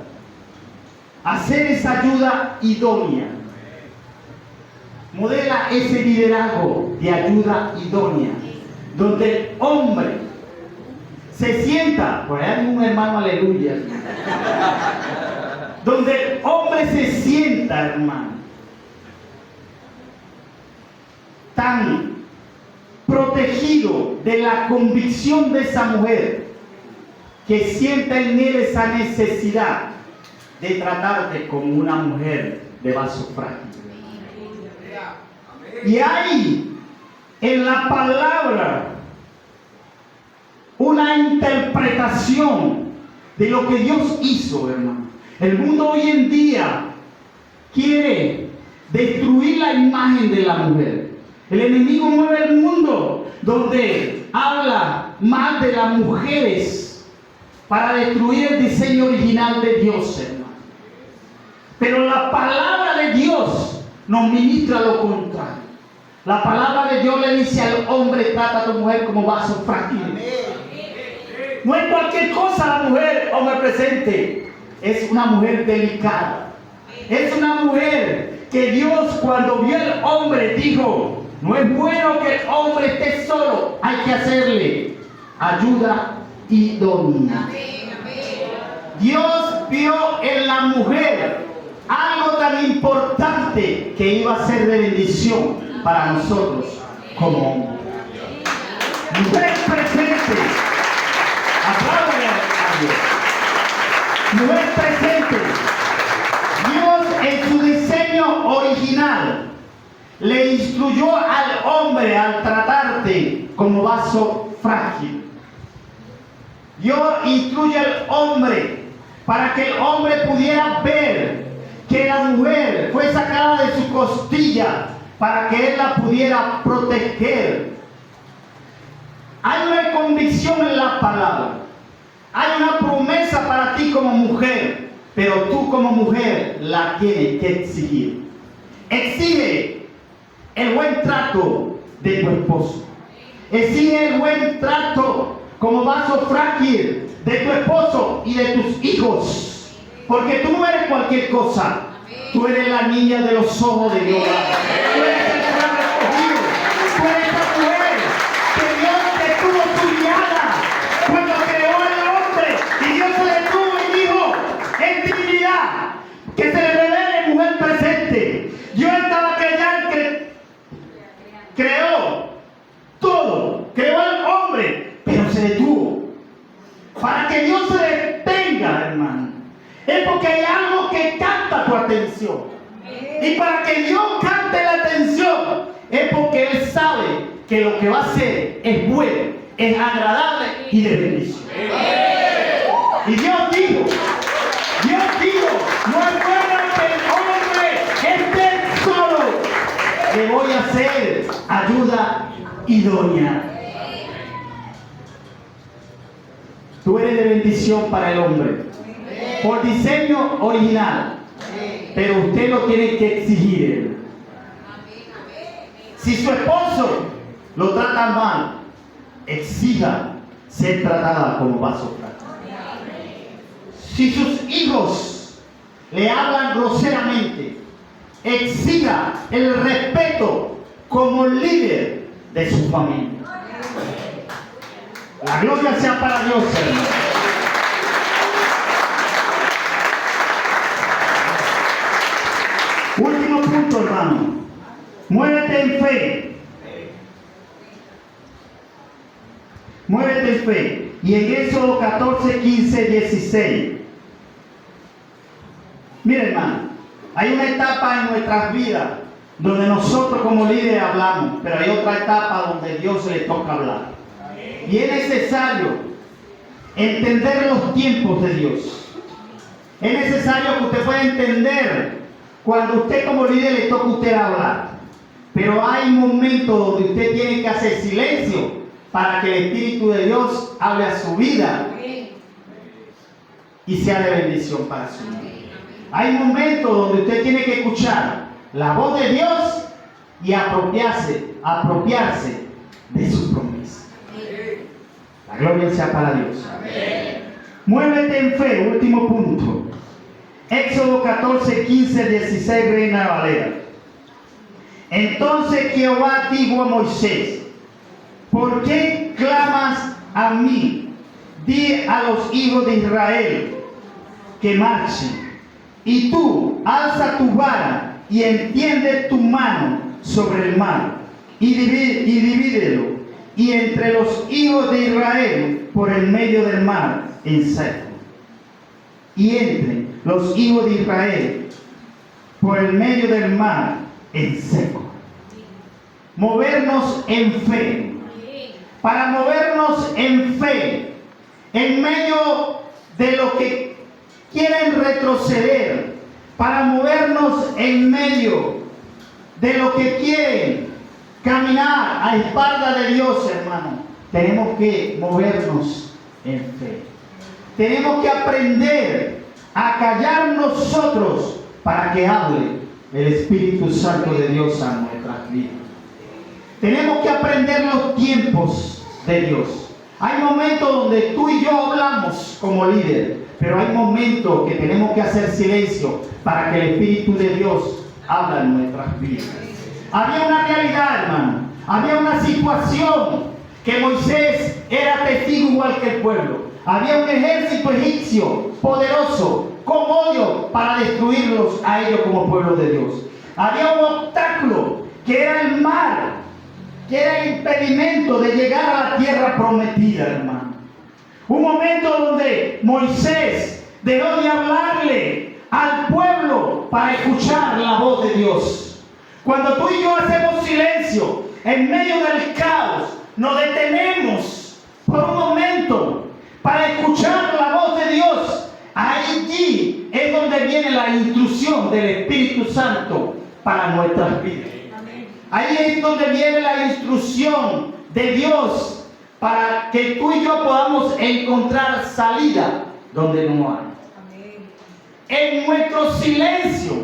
hacer esa ayuda idónea. Modela ese liderazgo de ayuda idónea, donde el hombre se sienta, por ahí hay un hermano, aleluya, donde el hombre se sienta, hermano, tan protegido de la convicción de esa mujer, que sienta en él esa necesidad de tratarte como una mujer de vaso frágil. Y hay en la palabra una interpretación de lo que Dios hizo, hermano. El mundo hoy en día quiere destruir la imagen de la mujer. El enemigo mueve el mundo donde habla mal de las mujeres para destruir el diseño original de Dios, hermano. Pero la palabra de Dios nos ministra lo contrario. La palabra de Dios le dice al hombre: trata a tu mujer como vaso frágil. No es cualquier cosa la mujer, hombre presente. Es una mujer delicada. Es una mujer que Dios, cuando vio al hombre, dijo: no es bueno que el hombre esté solo, hay que hacerle ayuda idónea. Dios vio en la mujer algo tan importante que iba a ser de bendición para nosotros como hombres. Mujer presente. Apláudale a Dios. Mujer presente. Dios en su diseño original le instruyó al hombre al tratarte como vaso frágil. Dios instruye al hombre para que el hombre pudiera ver que la mujer fue sacada de su costilla para que él la pudiera proteger. Hay una convicción en la palabra. Hay una promesa para ti como mujer, pero tú como mujer la tienes que exigir. Exige el buen trato de tu esposo. Exige el buen trato como vaso frágil de tu esposo y de tus hijos. Porque tú no eres cualquier cosa. Tú eres la niña de los ojos de Dios. Tú eres el gran escogido. Tú eres la mujer que Dios te tuvo su mirada cuando creó al hombre. Y Dios se detuvo y dijo en divinidad que se le revele mujer presente. Dios estaba creyendo, creó todo, creó al hombre, pero se detuvo. Para que Dios se detenga, hermano, es porque hay algo que capta tu atención. Y para que Dios capte la atención, es porque Él sabe que lo que va a hacer es bueno, es agradable y de bendición. Y Dios dijo, no es bueno que el hombre esté solo. Le voy a hacer ayuda idónea. Tú eres de bendición para el hombre, por diseño original, pero usted lo tiene que exigir. Si su esposo lo trata mal, exija ser tratada como vaso frágil. Si sus hijos le hablan groseramente, exija el respeto como líder de su familia. La gloria sea para Dios, hermano. Último punto, hermano. Muévete en fe. Muévete en fe. Y en Éxodo 14, 15, 16. Mira, hermano, hay una etapa en nuestras vidas donde nosotros como líderes hablamos, pero hay otra etapa donde Dios le toca hablar. Y es necesario entender los tiempos de Dios. Es necesario que usted pueda entender cuando usted como líder le toca a usted hablar. Pero hay momentos donde usted tiene que hacer silencio para que el Espíritu de Dios hable a su vida y sea de bendición para su vida. Hay momentos donde usted tiene que escuchar la voz de Dios y apropiarse de su promesa. La gloria sea para Dios. Muévete en fe, último punto. Éxodo 14, 15, 16, Reina Valera. Entonces Jehová dijo a Moisés: ¿por qué clamas a mí? Di a los hijos de Israel que marchen. Y tú alza tu vara y extiende tu mano sobre el mar y divídelo, y entre los hijos de Israel por el medio del mar en seco. Y entre los hijos de Israel por el medio del mar en seco. Movernos en fe. Para movernos en fe, en medio de lo que quieren retroceder, para movernos en medio de lo que quieren caminar a espalda de Dios, hermano, tenemos que movernos en fe. Tenemos que aprender a callar nosotros para que hable el Espíritu Santo de Dios a nuestras vidas. Tenemos que aprender los tiempos de Dios. Hay momentos donde tú y yo hablamos como líder, pero hay momentos que tenemos que hacer silencio para que el Espíritu de Dios hable en nuestras vidas. Había una realidad, hermano. Había una situación que Moisés era testigo igual que el pueblo. Había un ejército egipcio poderoso con odio para destruirlos a ellos como pueblo de Dios. había un obstáculo que era el mar, que era el impedimento de llegar a la tierra prometida, hermano. Un momento donde Moisés dejó de hablarle al pueblo para escuchar la voz de Dios. Cuando tú y yo hacemos silencio en medio del caos, nos detenemos por un momento para escuchar la voz de Dios. Allí es donde viene la instrucción del Espíritu Santo para nuestras vidas. Ahí es donde viene la instrucción de Dios para que tú y yo podamos encontrar salida donde no hay. En nuestro silencio,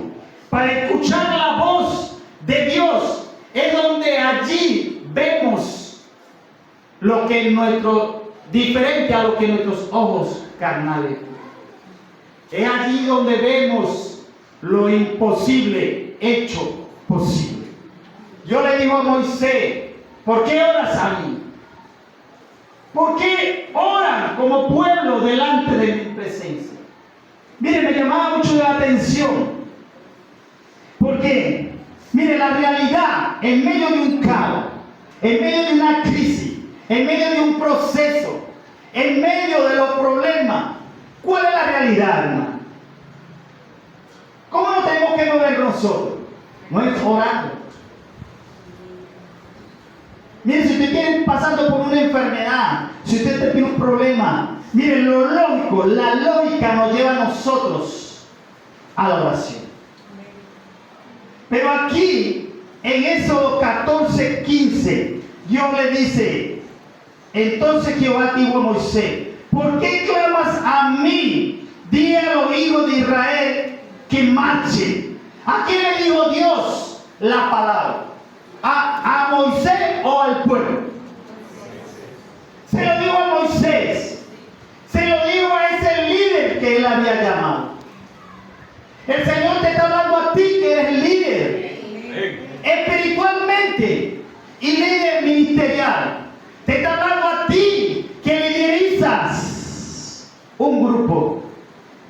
para escuchar la voz de Dios, es donde allí vemos lo que diferente a lo que nuestros ojos carnales. Es allí donde vemos lo imposible hecho posible. Yo le digo a Moisés, ¿por qué oras a mí? ¿Por qué oran como pueblo delante de mi presencia? Mire, me llamaba mucho la atención. Porque, mire, la realidad, en medio de un caos, en medio de una crisis, en medio de un proceso, en medio de los problemas, ¿cuál es la realidad, hermano? ¿Cómo nos tenemos que mover nosotros? No es orando. Mire, si usted viene pasando por una enfermedad, si usted tiene un problema, mire, lo lógico, la lógica nos lleva a nosotros a la oración. Pero aquí, en Éxodo 14:15, Dios le dice, entonces Jehová dijo a Moisés, ¿por qué clamas a mí? Di a los hijos de Israel que marchen. ¿A quién le dijo Dios la palabra? ¿A Moisés o al pueblo? Se lo dijo a Moisés. Se lo dijo a ese líder que él había llamado. El Señor te está hablando a ti que eres líder espiritualmente y líder ministerial. Te está hablando a ti que liderizas un grupo.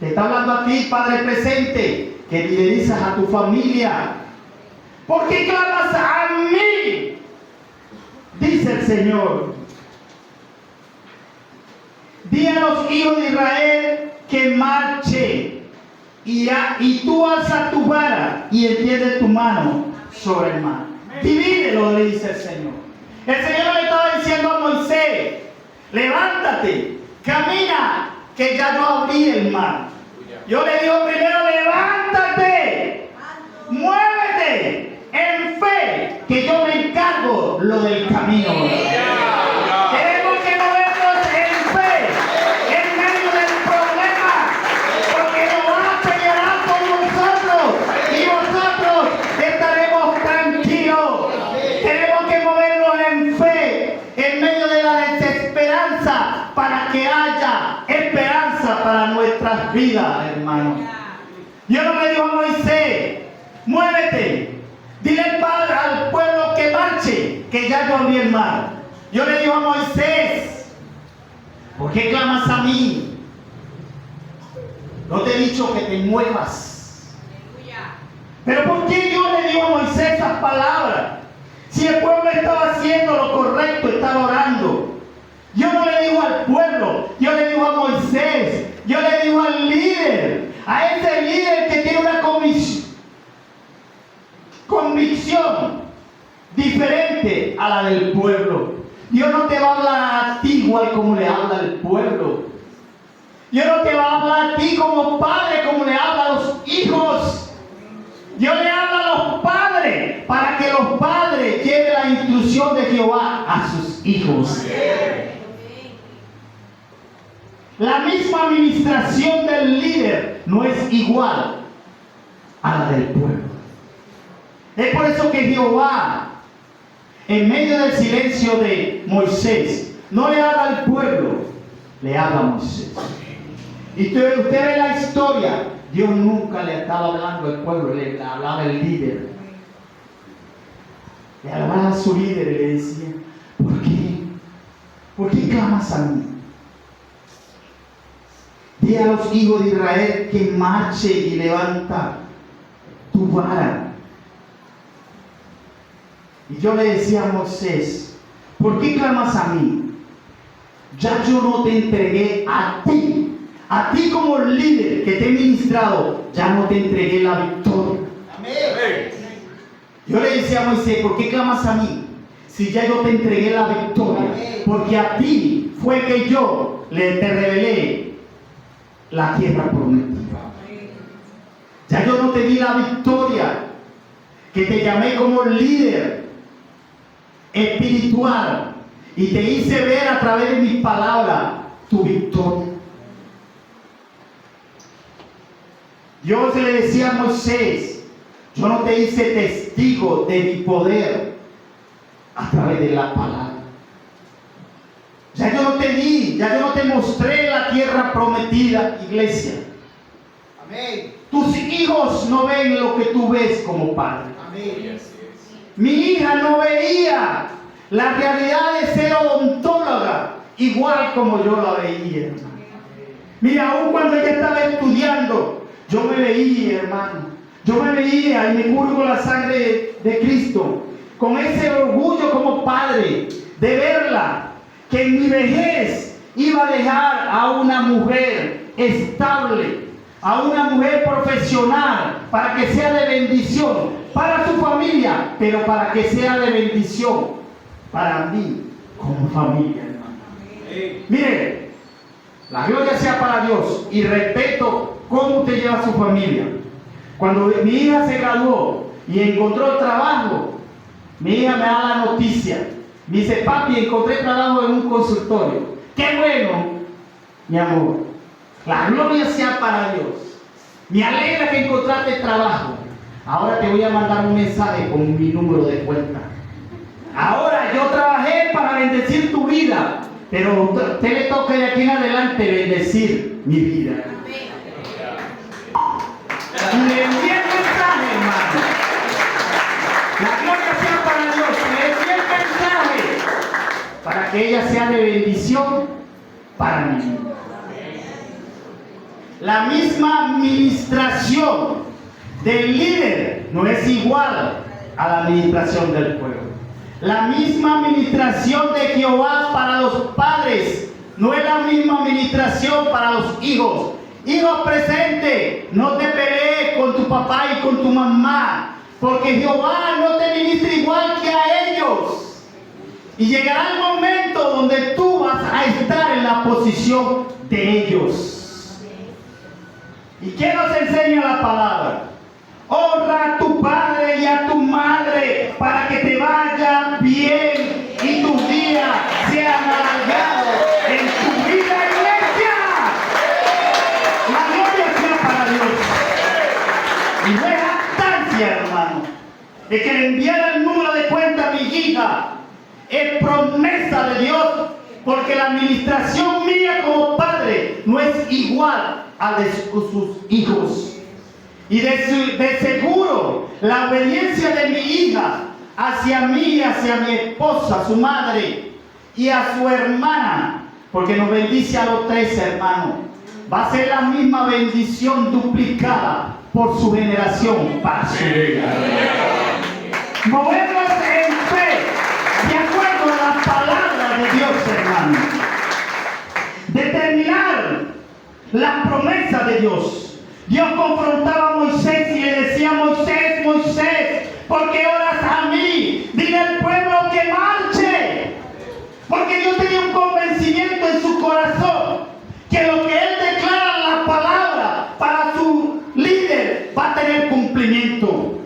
Te está hablando a ti, Padre presente, que liderizas a tu familia. ¿Por qué clamas a mí? Dice el Señor. Di a los hijos de Israel que marchen. Y tú alza tu vara y extiende tu mano sobre el mar. Divídelo, le dice el Señor. El Señor le estaba diciendo a Moisés, levántate, camina, que ya yo abrí el mar. Yo le digo primero, levántate, muévete en fe, que yo me encargo lo del camino. Tenemos que movernos en fe, en medio del problema, porque Jehová peleará por nosotros y nosotros estaremos tranquilos. Tenemos que movernos en fe, en medio de la desesperanza, para que haya esperanza para nuestras vidas, hermanos. Dios no le dijo a Moisés, muévete, dile al pueblo que marche, que ya yo abrí el mar. Yo le digo a Moisés, ¿por qué clamas a mí? No te he dicho que te muevas. Pero ¿por qué Dios le dijo a Moisés esas palabras? Si el pueblo estaba haciendo lo correcto, estaba orando. Yo no le digo al pueblo, yo le digo a Moisés, yo le digo al líder, a ese líder que tiene una convicción diferente a la del pueblo. Dios no te va a hablar a ti igual como le habla al pueblo. Dios no te va a hablar a ti como padre, como le habla a los hijos. Dios le habla a los padres para que los padres lleven la instrucción de Jehová a sus hijos. La misma administración del líder no es igual a la del pueblo. Es por eso que Jehová, en medio del silencio de Moisés, no le habla al pueblo, le habla a Moisés. Y usted ve la historia, Dios nunca le estaba hablando al pueblo, le hablaba al líder. Le hablaba a su líder y le decía, ¿por qué? ¿Por qué clamas a mí? Di a los hijos de Israel que marche y levanta tu vara Y yo le decía a Moisés, ¿por qué clamas a mí? Ya yo no te entregué a ti como líder que te he ministrado, ya no te entregué la victoria. Amén. Yo le decía a Moisés, ¿por qué clamas a mí? Si ya yo te entregué la victoria, porque a ti fue que yo te revelé la tierra prometida. Ya yo no te di la victoria, que te llamé como líder espiritual y te hice ver a través de mis palabras tu victoria. Dios le decía a Moisés, yo no te hice testigo de mi poder a través de la palabra. Ya yo no te di, ya yo no te mostré la tierra prometida, iglesia. Amén. Tus hijos no ven lo que tú ves como padre. Amén. Mi hija no veía la realidad de ser odontóloga igual como yo la veía, hermano. Mira, aún cuando ella estaba estudiando, yo me veía, hermano. Yo me veía y me cubro con la sangre de Cristo, con ese orgullo como padre de verla, que en mi vejez iba a dejar a una mujer estable, a una mujer profesional, para que sea de bendición para su familia, pero para que sea de bendición para mí como familia, hermano. Mire, la gloria sea para Dios y respeto cómo usted lleva a su familia. Cuando mi hija se graduó y encontró trabajo, mi hija me da la noticia. Me dice, papi, encontré trabajo en un consultorio. ¡Qué bueno, mi amor! La gloria sea para Dios. Me alegra que encontraste trabajo. Ahora te voy a mandar un mensaje con mi número de cuenta. Ahora yo trabajé para bendecir tu vida, pero a usted le toca de aquí en adelante bendecir mi vida. Y le envié el mensaje, hermano. La gloria sea para Dios. Le envié el mensaje para que ella sea de bendición para mí. La misma administración del líder no es igual a la administración del pueblo. La misma administración de Jehová para los padres no es la misma administración para los hijos. Hijos presentes, no te pelees con tu papá y con tu mamá, porque Jehová no te ministra igual que a ellos. Y llegará el momento donde tú vas a estar en la posición de ellos. ¿Y qué nos enseña la palabra? Honra a tu padre y a tu madre para que te vaya bien y tus días sean alargados en tu vida, iglesia. La gloria sea para Dios. Y no es jactancia, hermano, de que le enviara el número de cuenta a mi hija. Es promesa de Dios, porque la administración mía como padre no es igual a de sus hijos. Y de seguro la obediencia de mi hija hacia mí, hacia mi esposa, su madre y a su hermana, porque nos bendice a los tres hermanos, va a ser la misma bendición duplicada por su generación para su vida. Movernos en fe, de acuerdo a la palabra de Dios, hermano. Determinar la promesa de Dios. Dios confrontaba a Moisés y le decía a Moisés, Moisés, ¿por qué oras a mí? Dile al pueblo que marche. Porque Dios tenía un convencimiento en su corazón que lo que Él declara en la palabra para su líder va a tener cumplimiento.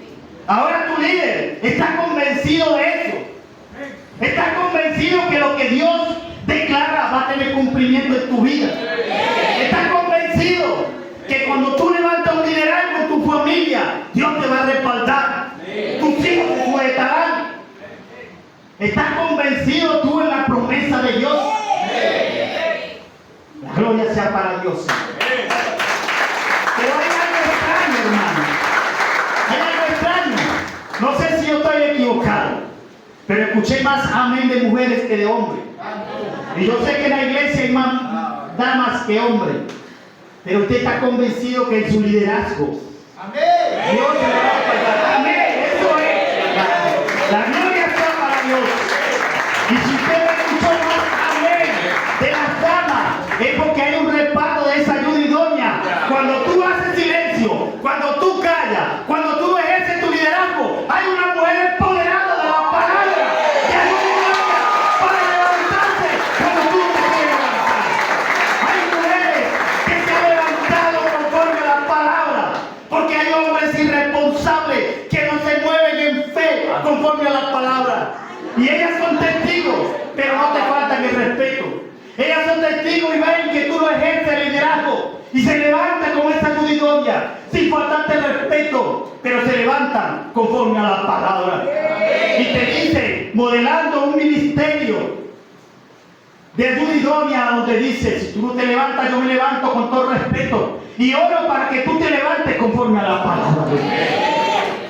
Ahora tu líder está convencido de eso. Está convencido que lo que Dios declara va a tener cumplimiento en tu vida. Está convencido que cuando tú levantas un liderazgo en tu familia, Dios te va a respaldar. Tus hijos te sujetarán. ¿Estás convencido tú en la promesa de Dios? La gloria sea para Dios. Pero hay algo extraño, hermano. Hay algo extraño. No sé si yo estoy equivocado, pero escuché más amén de mujeres que de hombres. Y yo sé que en la iglesia hay más damas que hombres. Pero usted está convencido que en su liderazgo, Amén. Dios le va a pagar. Amén. Eso es. La gloria sea hombres irresponsables que no se mueven en fe conforme a la palabra. Y ellas son testigos, pero no te faltan el respeto. Ellas son testigos y ven que tú no ejerces el liderazgo. Y se levantan con esa ayudidonia, sin faltarte el respeto, pero se levantan conforme a la palabra. Y te dice, modelando un ministerio de ayudidonia, donde dice, si tú no te levantas, yo me levanto con todo respeto. Y oro para que tú te levantes conforme a la palabra.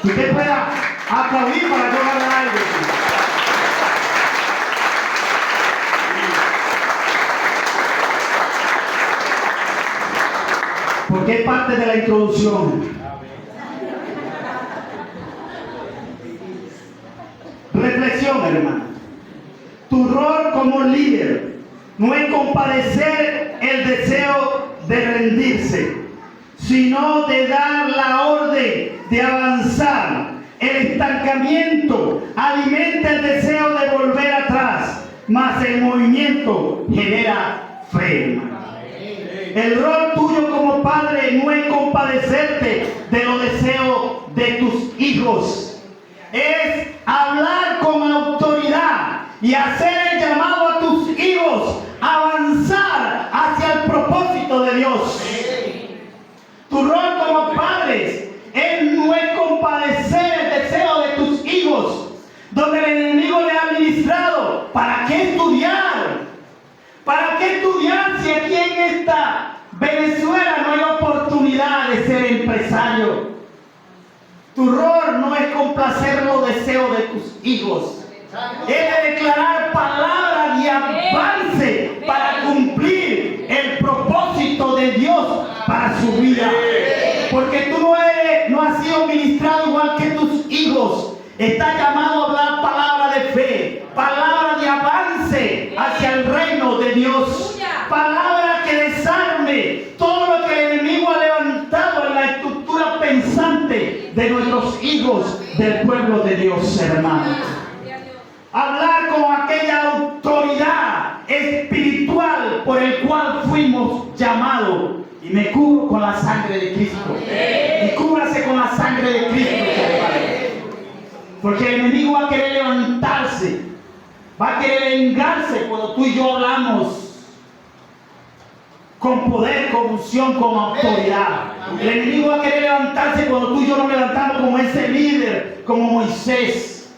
Si usted pueda aplaudir para yo ganar algo. Porque es parte de la introducción. Reflexión, hermano. Tu rol como líder no es compadecer el deseo de rendirse, sino de dar la orden de avanzar. El estancamiento alimenta el deseo de volver atrás, mas el movimiento genera fe, hermano. El rol tuyo como padre no es compadecerte de los deseos de tus hijos. Es hablar con autoridad y hacer el llamado a tus hijos a avanzar hacia el propósito de Dios. Tu rol como padres no es compadecer el deseo de tus hijos, donde el enemigo le ha ministrado. ¿Para qué estudiar? ¿Para qué estudiar si aquí en esta Venezuela no hay oportunidad de ser empresario? Tu rol no es complacer los deseos de tus hijos. Es de declarar palabras de avance para cumplir el propósito de Dios para su vida. Porque tú no has sido ministrado igual que tus hijos. Estás llamado a hablar palabra de fe, palabra de avance hacia el reino de Dios, palabra que desarme todo lo que el enemigo ha levantado en la estructura pensante de nuestros hijos del pueblo de Dios, hermanos. Hablar con aquella autoridad espiritual por el cual fuimos llamados. Y me cubro con la sangre de Cristo. Y cúbrase con la sangre de Cristo, compadre. Porque el enemigo va a querer levantarse, va a querer vengarse cuando tú y yo hablamos con poder, con unción, con autoridad. El enemigo va a querer levantarse cuando tú y yo nos levantamos como ese líder, como Moisés.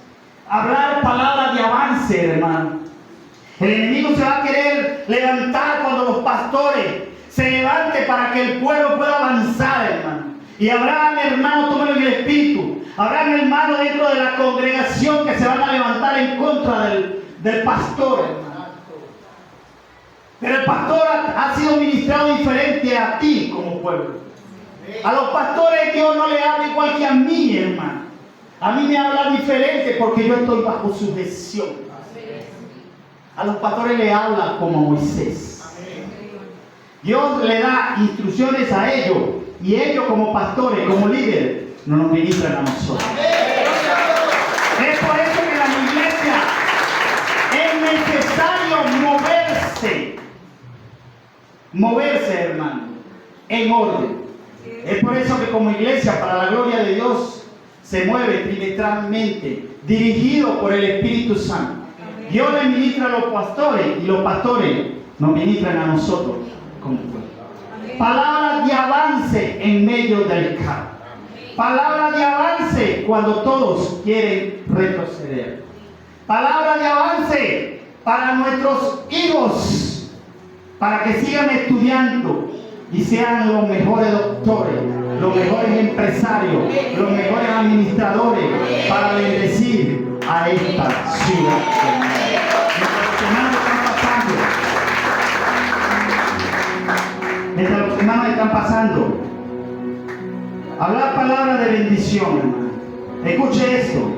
Hablar palabras de avance, hermano. El enemigo se va a querer levantar cuando los pastores se levanten para que el pueblo pueda avanzar, hermano. Y habrán hermanos, tómelo en el espíritu. Habrán hermanos dentro de la congregación que se van a levantar en contra del pastor, hermano. Pero el pastor ha sido ministrado diferente a ti como pueblo. A los pastores Dios no le habla igual que a mí, hermano. A mí me habla diferente porque yo estoy bajo sujeción. A los pastores le habla como Moisés. Dios le da instrucciones a ellos y ellos como pastores, como líderes, no nos ministran a nosotros. Es por eso que en la iglesia es necesario moverse, hermano, en orden. Es por eso que como iglesia, para la gloria de Dios, se mueve trimestralmente, dirigido por el Espíritu Santo. Dios le ministra a los pastores y los pastores nos ministran a nosotros como pueblo. Palabras de avance en medio del caos. Palabras de avance cuando todos quieren retroceder. Palabras de avance para nuestros hijos, para que sigan estudiando y sean los mejores doctores, los mejores empresarios, los mejores administradores para bendecir a esta ciudad. Mientras los hermanos están pasando, hablar palabras de bendición, hermano. Escuche esto.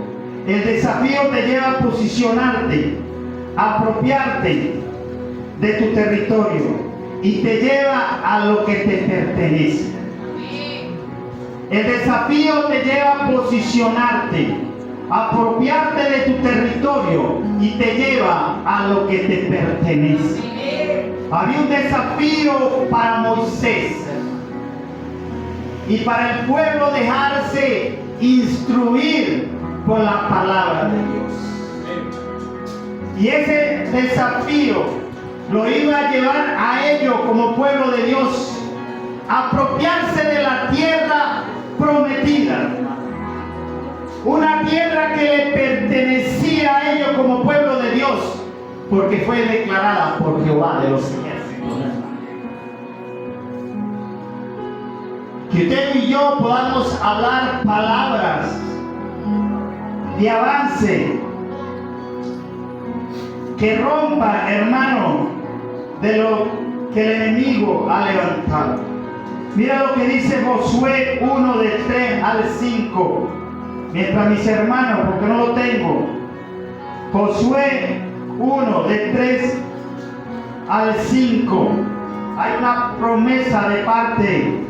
El desafío te lleva a posicionarte, a apropiarte de tu territorio y te lleva a lo que te pertenece. El desafío te lleva a posicionarte, a apropiarte de tu territorio y te lleva a lo que te pertenece. Había un desafío para Moisés y para el pueblo dejarse instruir por la palabra de Dios. Y ese desafío lo iba a llevar a ellos como pueblo de Dios a apropiarse de la tierra prometida. Una tierra que le pertenecía a ellos como pueblo de Dios, porque fue declarada por Jehová de los ejércitos. Que usted y yo podamos hablar palabras de avance, que rompa, hermano, de lo que el enemigo ha levantado. Mira lo que dice Josué 1 de 3 al 5. Mientras mis hermanos, porque no lo tengo. Josué 1 de 3 al 5. Hay una promesa de parte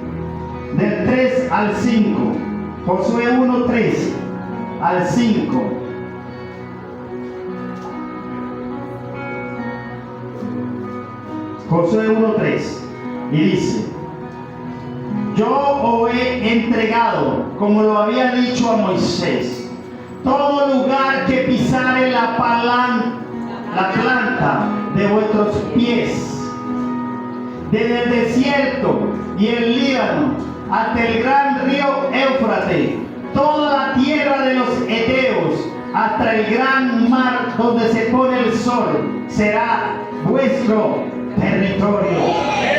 del 3 al 5. Josué 1, 3 al 5. Josué 1, 3. Y dice: yo os he entregado, como lo había dicho a Moisés, todo lugar que pisare la planta de vuestros pies, desde el desierto y el Líbano hasta el gran río Éufrates, toda la tierra de los heteos, hasta el gran mar donde se pone el sol, será vuestro territorio.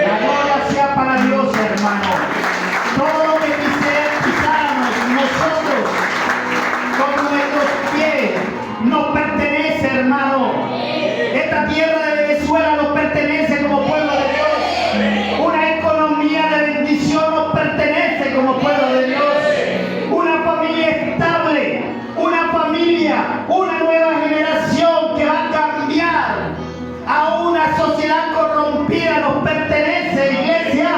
La gloria sea para Dios, hermano. Todo lo que pisáramos nosotros con nuestros pies nos pertenece, hermano. Esta tierra de Venezuela nos pertenece como pueblo de Dios. Una economía de bendición nos pertenece como pueblo de Dios. Una familia estable, una familia, una nueva generación que va a cambiar a una sociedad corrompida nos pertenece, iglesia.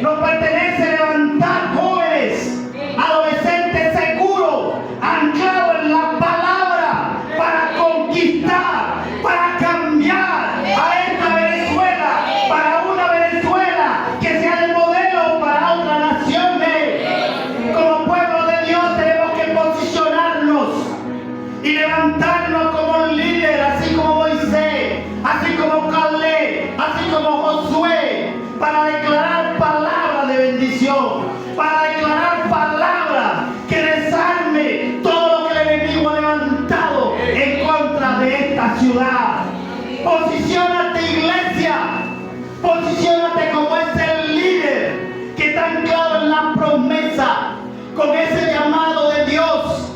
Nos pertenece levantar jóvenes, adolescentes seguros, anclados en la palabra para conquistar, para cambiar a esta Venezuela, para una Venezuela que sea el modelo para otras naciones. Como pueblo de Dios tenemos que posicionarnos y levantarnos como un líder, así como Moisés, así como Caleb, así como Josué, para declarar palabras de bendición, para declarar palabras que desarme todo lo que el enemigo ha levantado en contra de esta ciudad. Posiciónate, iglesia, posiciónate como ese líder que está anclado en la promesa, con ese llamado de Dios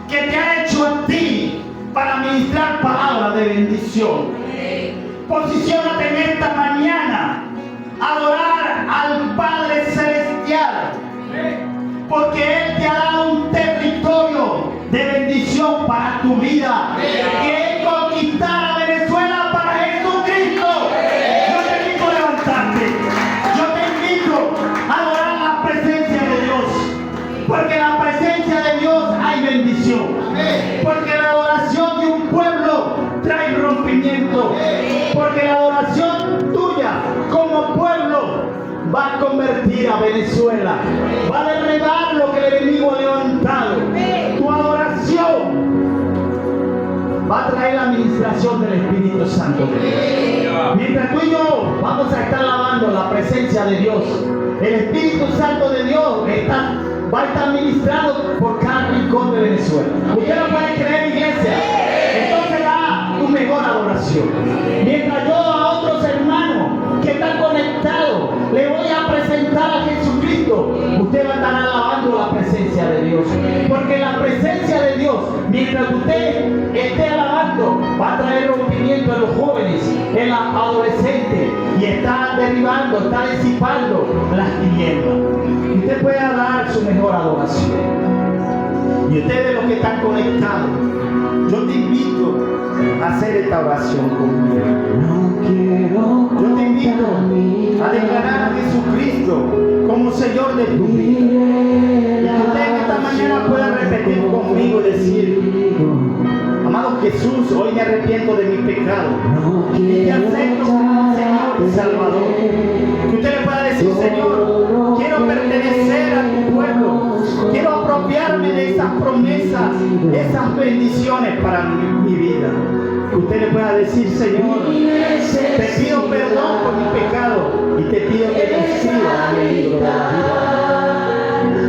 que te ha hecho a ti para ministrar palabras de bendición. Posiciónate en esta mañana a adorar al Padre Celestial, porque Él te ha dado un territorio de bendición para tu vida, que es conquistar a Venezuela para Jesucristo. Yo te invito a levantarte, yo te invito a adorar la presencia de Dios, porque en la presencia de Dios hay bendición, porque la adoración de un pueblo trae rompimiento, porque la adoración tuya como pueblo va a convertir a Venezuela, va a derribar lo que el enemigo ha levantado. Tu adoración va a traer la administración del Espíritu Santo de Dios. Mientras tú y yo vamos a estar alabando la presencia de Dios, el Espíritu Santo de Dios va a estar ministrado por cada rincón de Venezuela. Usted lo puede creer, iglesia. Entonces da tu mejor adoración. Mientras yo a otros hermanos que están conectados le voy a presentar a Jesucristo, usted va a estar alabando la presencia de Dios. Porque la presencia de Dios, mientras usted esté alabando, va a traer rompimiento en los jóvenes, en los adolescentes, y está derribando, está disipando las tinieblas. Y usted puede dar su mejor adoración. Y ustedes los que están conectados, yo te invito a hacer esta oración conmigo. Yo te invito a declarar a Jesucristo como Señor de tu vida. Y que usted en esta mañana pueda repetir conmigo y decir: amado Jesús, hoy me arrepiento de mi pecado y te acepto como Señor y Salvador. Que usted le pueda decir: Señor, quiero pertenecer de esas promesas, esas bendiciones para mi vida. Que usted le pueda decir: Señor, te pido perdón por mi pecado y te pido que me escribas en el libro de la vida.